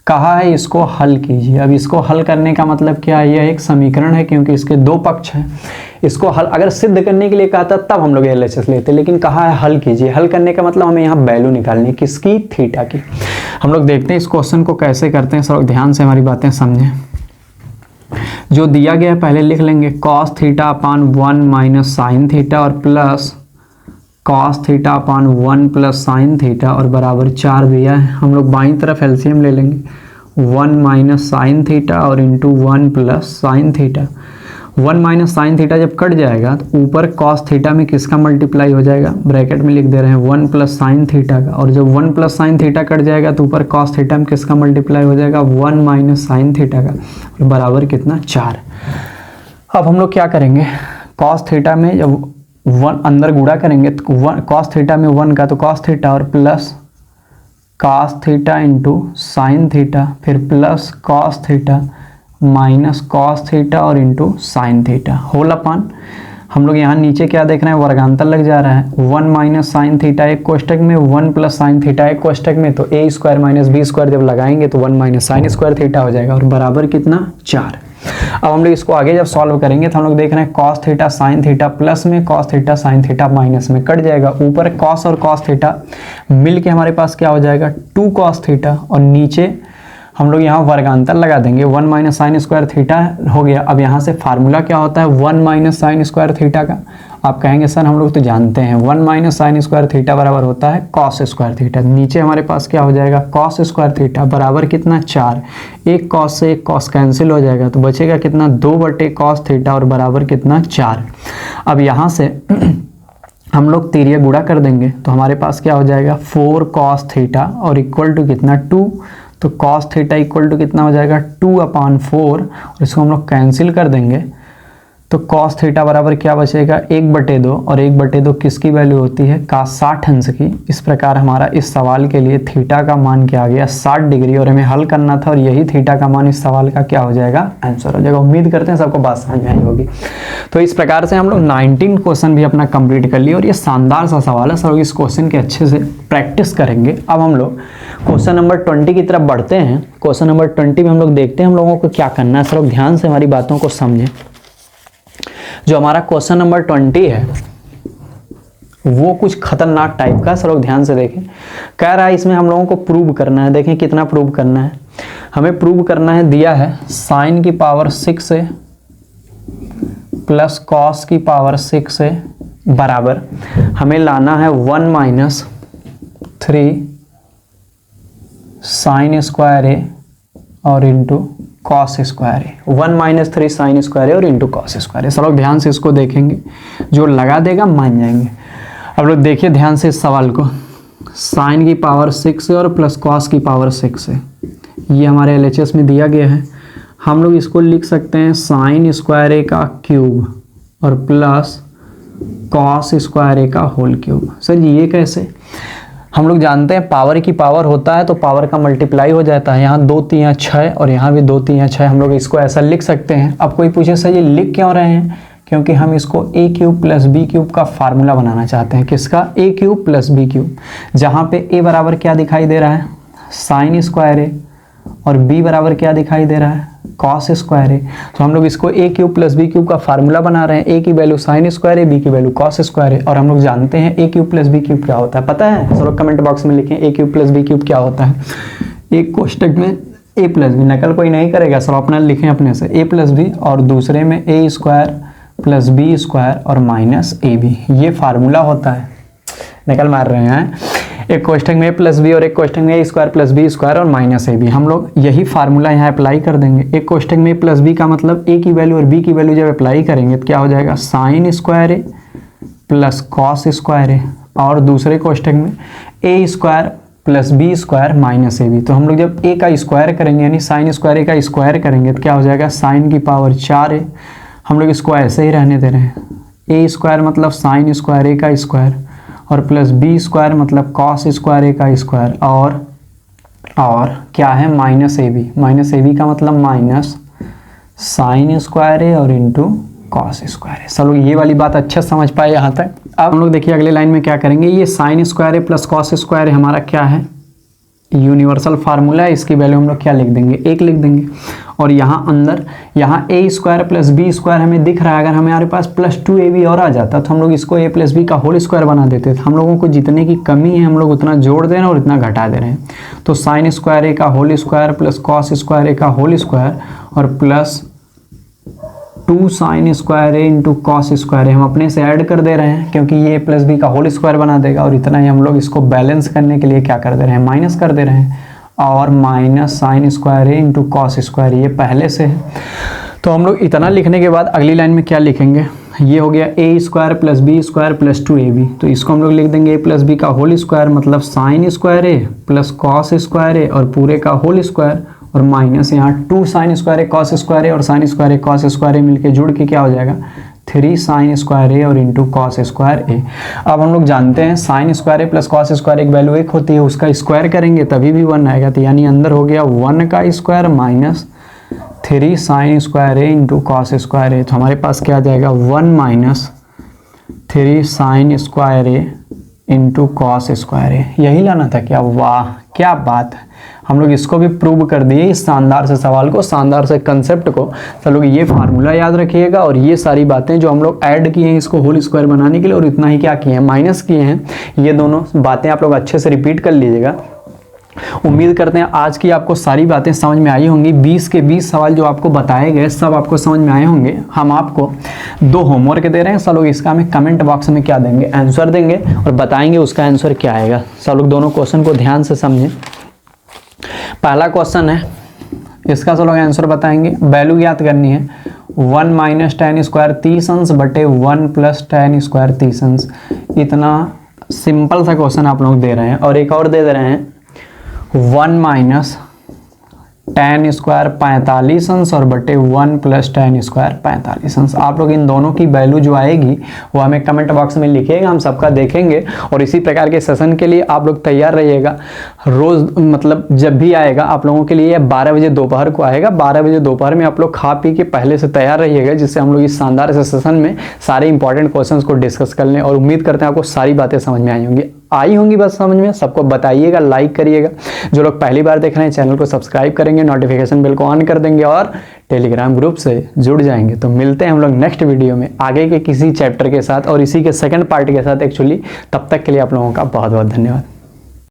कहा है इसको हल कीजिए। अब इसको हल करने का मतलब क्या है? यह एक समीकरण है क्योंकि इसके 2 पक्ष हैं। इसको हल अगर सिद्ध करने के लिए कहा था तब हम लोग LHS लेते, लेकिन कहा है हल कीजिए। हल करने का मतलब हमें यहाँ वैल्यू निकालनी, किसकी? थीटा की। हम लोग देखते हैं इस क्वेश्चन को कैसे करते हैं। सब लोग ध्यान से हमारी बातें समझें। जो दिया गया है पहले लिख लेंगे, cos theta upon 1 minus sine theta, और plus cos theta upon 1 plus sine theta, और बराबर 4 दिया है। हम लोग बाईं तरफ एलसीएम ले लेंगे। 1 माइनस साइन थीटा और into 1 plus sine theta. 1 minus sine theta जब कट जाएगा तो ऊपर कॉस थीटा में किसका मल्टीप्लाई हो जाएगा? ब्रैकेट में लिख दे रहे हैं 1 प्लस साइन थीटा का। और जब 1 प्लस साइन थीटा कट जाएगा तो ऊपर कॉस थीटा में किसका मल्टीप्लाई हो जाएगा? 1 माइनस साइन थीटा का। और बराबर कितना? 4। अब हम लोग क्या करेंगे? कॉस थीटा में जब 1 अंदर गुणा करेंगे तो कॉस थीटा में 1 का तो कॉस थीटा, और plus cos theta into sine theta, फिर plus cos theta minus cos theta और into sine theta, whole upon. हम लोग यहाँ नीचे क्या देख रहे हैं? वर्गांतर लग जा रहा है। 1 माइनस साइन थीटा एक कोष्टक में, 1 प्लस साइन थीटा एक कोष्टक में, तो ए स्क्वायर माइनस बी स्क्वायर जब लगाएंगे तो 1 माइनस साइन स्क्वायर थीटा हो जाएगा, और बराबर कितना? 4। अब हम लोग इसको आगे जब सॉल्व करेंगे तो हम लोग देख रहे हैं cos theta sine theta plus में, cos theta sine theta minus में, कट जाएगा। ऊपर कॉस और कॉस थीटा मिल के हमारे पास क्या हो जाएगा 2 कॉस थीटा, और नीचे हम लोग यहाँ वर्गांतर लगा देंगे 1 माइनस साइन स्क्वायर थीटा हो गया। अब यहाँ से फार्मूला क्या होता है 1 माइनस साइन स्क्वायर थीटा का। आप कहेंगे सर हम लोग तो जानते हैं 1 माइनस साइन स्क्वायर थीटा बराबर होता है कॉस स्क्वायर थीटा। नीचे हमारे पास क्या हो जाएगा कॉस स्क्वायर थीटा बराबर कितना 4, एक कॉस से एक कॉस कैंसिल हो जाएगा तो बचेगा कितना 2 कॉस थीटा और बराबर कितना 4। अब यहाँ से हम लोग तिर्यक गुणा कर देंगे तो हमारे पास क्या हो जाएगा 4 कॉस थीटा और इक्वल टू कितना 2, तो कॉस थीटा इक्वल टू कितना हो जाएगा 2/4, और इसको हम लोग कैंसिल कर देंगे तो कॉस थीटा बराबर क्या बचेगा 1/2, और 1/2 किसकी वैल्यू होती है का 60 अंश की। इस प्रकार हमारा इस सवाल के लिए थीटा का मान क्या आ गया 60 डिग्री, और हमें हल करना था और यही थीटा का मान इस सवाल का क्या हो जाएगा आंसर हो जाएगा। उम्मीद करते हैं सबको बात समझ में आई होगी। तो इस प्रकार से हम लोग 19 क्वेश्चन भी अपना कंप्लीट कर लिए, और ये शानदार सा सवाल है। सब लोग इस क्वेश्चन के अच्छे से प्रैक्टिस करेंगे। अब हम लोग क्वेश्चन नंबर 20 की तरफ बढ़ते हैं। क्वेश्चन नंबर 20 में हम लोग देखते हैं हम लोगों को क्या करना है। सब लोग ध्यान से हमारी बातों को समझें। जो हमारा क्वेश्चन नंबर 20 है वो कुछ खतरनाक टाइप का, सब लोग ध्यान से देखें। कह रहा है इसमें हम लोगों को प्रूव करना है। देखें कितना प्रूव करना है हमें। प्रूव करना है, दिया है साइन की पावर 6 है प्लस कॉस की पावर 6 है बराबर हमें लाना है 1 माइनस 3 साइन स्क्वायर ए और इंटू कॉस स्क्वायर है। 1 माइनस 3 साइन स्क्वायर है और इंटू कॉस स्क्वायर है। सब लोग ध्यान से इसको देखेंगे, जो लगा देगा मान जाएंगे। अब लोग देखिए ध्यान से इस सवाल को। साइन की पावर 6 है और प्लस कॉस की पावर 6 है, ये हमारे LHS में दिया गया है। हम लोग इसको लिख सकते हैं साइन स्क्वायर ए का क्यूब और प्लस कॉस स्क्वायर ए का होल क्यूब। सर जी ये कैसे? हम लोग जानते हैं पावर की पावर होता है तो पावर का मल्टीप्लाई हो जाता है। यहाँ 2 3 6 और यहाँ भी 2 3 6, हम लोग इसको ऐसा लिख सकते हैं। अब कोई पूछे सर ये लिख क्यों रहे हैं? क्योंकि हम इसको a cube plus b cube का फार्मूला बनाना चाहते हैं। किसका? a cube plus b cube. जहाँ पे a बराबर क्या दिखाई दे रहा है साइन स्क्वायर ए, और b बराबर क्या दिखाई दे रहा है कॉस स्क्वायर ए। तो हम लोग इसको a cube plus b cube का फार्मूला बना रहे हैं। a की वैल्यू साइन स्क्वायर है, b की वैल्यू कॉस स्क्वायर है, और हम लोग जानते हैं a cube plus b cube क्या होता है। पता है? सब लोग कमेंट बॉक्स में लिखें a cube plus b cube क्या होता है। एक कोष्टक में a प्लस बी, नकल कोई नहीं करेगा, सब अपना लिखें अपने से a प्लस बी, और दूसरे में a square plus b square और माइनस ए बी, ये फार्मूला होता है। नकल मार रहे हैं। एक कोष्टक में a प्लस बी और एक कोष्टक में a square plus b square और माइनस ए बी, हम लोग यही फार्मूला यहाँ अप्लाई कर देंगे। एक कोष्टक में a प्लस बी का मतलब a की वैल्यू और b की वैल्यू जब अप्लाई करेंगे तो क्या हो जाएगा sine square a plus cos square a, और दूसरे कोष्टक में a square plus b square minus a b. तो हम लोग जब a का स्क्वायर करेंगे यानी साइन स्क्वायर ए का स्क्वायर करेंगे तो क्या हो जाएगा साइन की पावर 4 है। हम लोग इसको ऐसे ही रहने दे रहे हैं। a स्क्वायर मतलब साइन स्क्वायर ए का स्क्वायर और प्लस बी स्क्वायर मतलब कॉस स्क्वायर ए का स्क्वायर, और क्या है minus a b. Minus a b का मतलब माइनस साइन स्क्वायर ए और इंटू कॉस स्क्वायर है। सब लोग ये वाली बात अच्छा समझ पाए यहाँ तक। अब हम लोग देखिए अगले लाइन में क्या करेंगे। ये sign square a plus cos square हमारा क्या है यूनिवर्सल फार्मूला है। इसकी वैल्यू हम लोग क्या लिख देंगे 1 लिख देंगे, और यहाँ अंदर यहाँ a square plus b square हमें दिख रहा है। अगर हमारे पास प्लस 2ab और आ जाता तो हम लोग इसको a प्लस बी का होल स्क्वायर बना देते थे। हम लोगों को जितने की कमी है हम लोग उतना जोड़ दे रहे हैं और इतना घटा दे रहे हैं। तो साइन स्क्वायर ए का whole square plus cos square ए का होल स्क्वायर और plus 2 sine square A into cos square A हम अपने से ऐड कर दे रहे हैं, क्योंकि ये प्लस बी का होल स्क्वायर बना देगा। और इतना ही हम लोग इसको बैलेंस करने के लिए क्या कर दे रहे हैं माइनस कर दे रहे हैं, और minus sign square A into cos square ये पहले से है। तो हम लोग इतना लिखने के बाद अगली लाइन में क्या लिखेंगे, ये हो गया a square plus b square plus 2ab। तो इसको हम लोग लिख देंगे a प्लस बी का होल स्क्वायर मतलब sine square a plus cos square a और पूरे का होल स्क्वायर, और माइनस यहाँ 2 sine square a cos square a और sine square a cos square a मिलके जुड़ के क्या हो जाएगा 3 साइन स्क्वायर ए और इंटू कॉस स्क्वायर ए। अब हम लोग जानते हैं sign square a plus cos square एक वैल्यू 1 होती है, उसका स्क्वायर करेंगे तभी भी 1 आएगा। तो यानी अंदर हो गया 1 का square minus 3 sign square A into cos square ए। तो हमारे पास क्या आ जाएगा 1 minus 3 sign square A into cos square ए। यही लाना था क्या? वाह क्या बात है, हम लोग इसको भी प्रूव कर दिए इस शानदार से सवाल को, शानदार से कंसेप्ट को। तो लोग ये फार्मूला याद रखिएगा और ये सारी बातें जो हम लोग ऐड किए हैं इसको होल स्क्वायर बनाने के लिए, और इतना ही क्या किए हैं, माइनस किए हैं, ये दोनों बातें आप लोग अच्छे से रिपीट कर लीजिएगा। उम्मीद करते हैं आज की आपको सारी बातें समझ में आई होंगी। 20 के 20 सवाल जो आपको बताए गए सब आपको समझ में आए होंगे। हम आपको 2 होमवर्क दे रहे हैं, सब लोग इसका हमें कमेंट बॉक्स में क्या देंगे, आंसर देंगे और बताएंगे उसका आंसर क्या आएगा। सब लोग दोनों क्वेश्चन को ध्यान से समझें। पहला क्वेश्चन है, इसका सब लोग आंसर बताएंगे। वैल्यू याद करनी है 1 माइनस tan स्क्वायर 30 अंश बटे 1 प्लस tan स्क्वायर 30 अंश। इतना सिंपल सा क्वेश्चन आप लोग दे रहे हैं। और एक और दे रहे हैं 1 माइनस tan स्क्वायर 45 अंश और बटे 1 प्लस tan स्क्वायर 45 अंश। आप लोग इन दोनों की वैल्यू जो आएगी वो हमें कमेंट बॉक्स में लिखिएगा, हम सबका देखेंगे। और इसी प्रकार के सेशन के लिए आप लोग तैयार रहिएगा। रोज़ मतलब जब भी आएगा आप लोगों के लिए 12 बजे दोपहर को आएगा। 12 बजे दोपहर में आप लोग खा पी के पहले से तैयार रहिएगा, जिससे हम लोग इस शानदार से सेशन में सारे इंपॉर्टेंट क्वेश्चंस को डिस्कस कर लें। और उम्मीद करते हैं आपको सारी बातें समझ में आई होंगी बस समझ में। सबको बताइएगा, लाइक करिएगा। जो लोग पहली बार देख रहे हैं चैनल को सब्सक्राइब करेंगे, नोटिफिकेशन बेल को ऑन कर देंगे और टेलीग्राम ग्रुप से जुड़ जाएंगे। तो मिलते हैं हम लोग नेक्स्ट वीडियो में आगे के किसी चैप्टर के साथ और इसी के सेकंड पार्ट के साथ एक्चुअली। तब तक के लिए आप लोगों का बहुत बहुत धन्यवाद।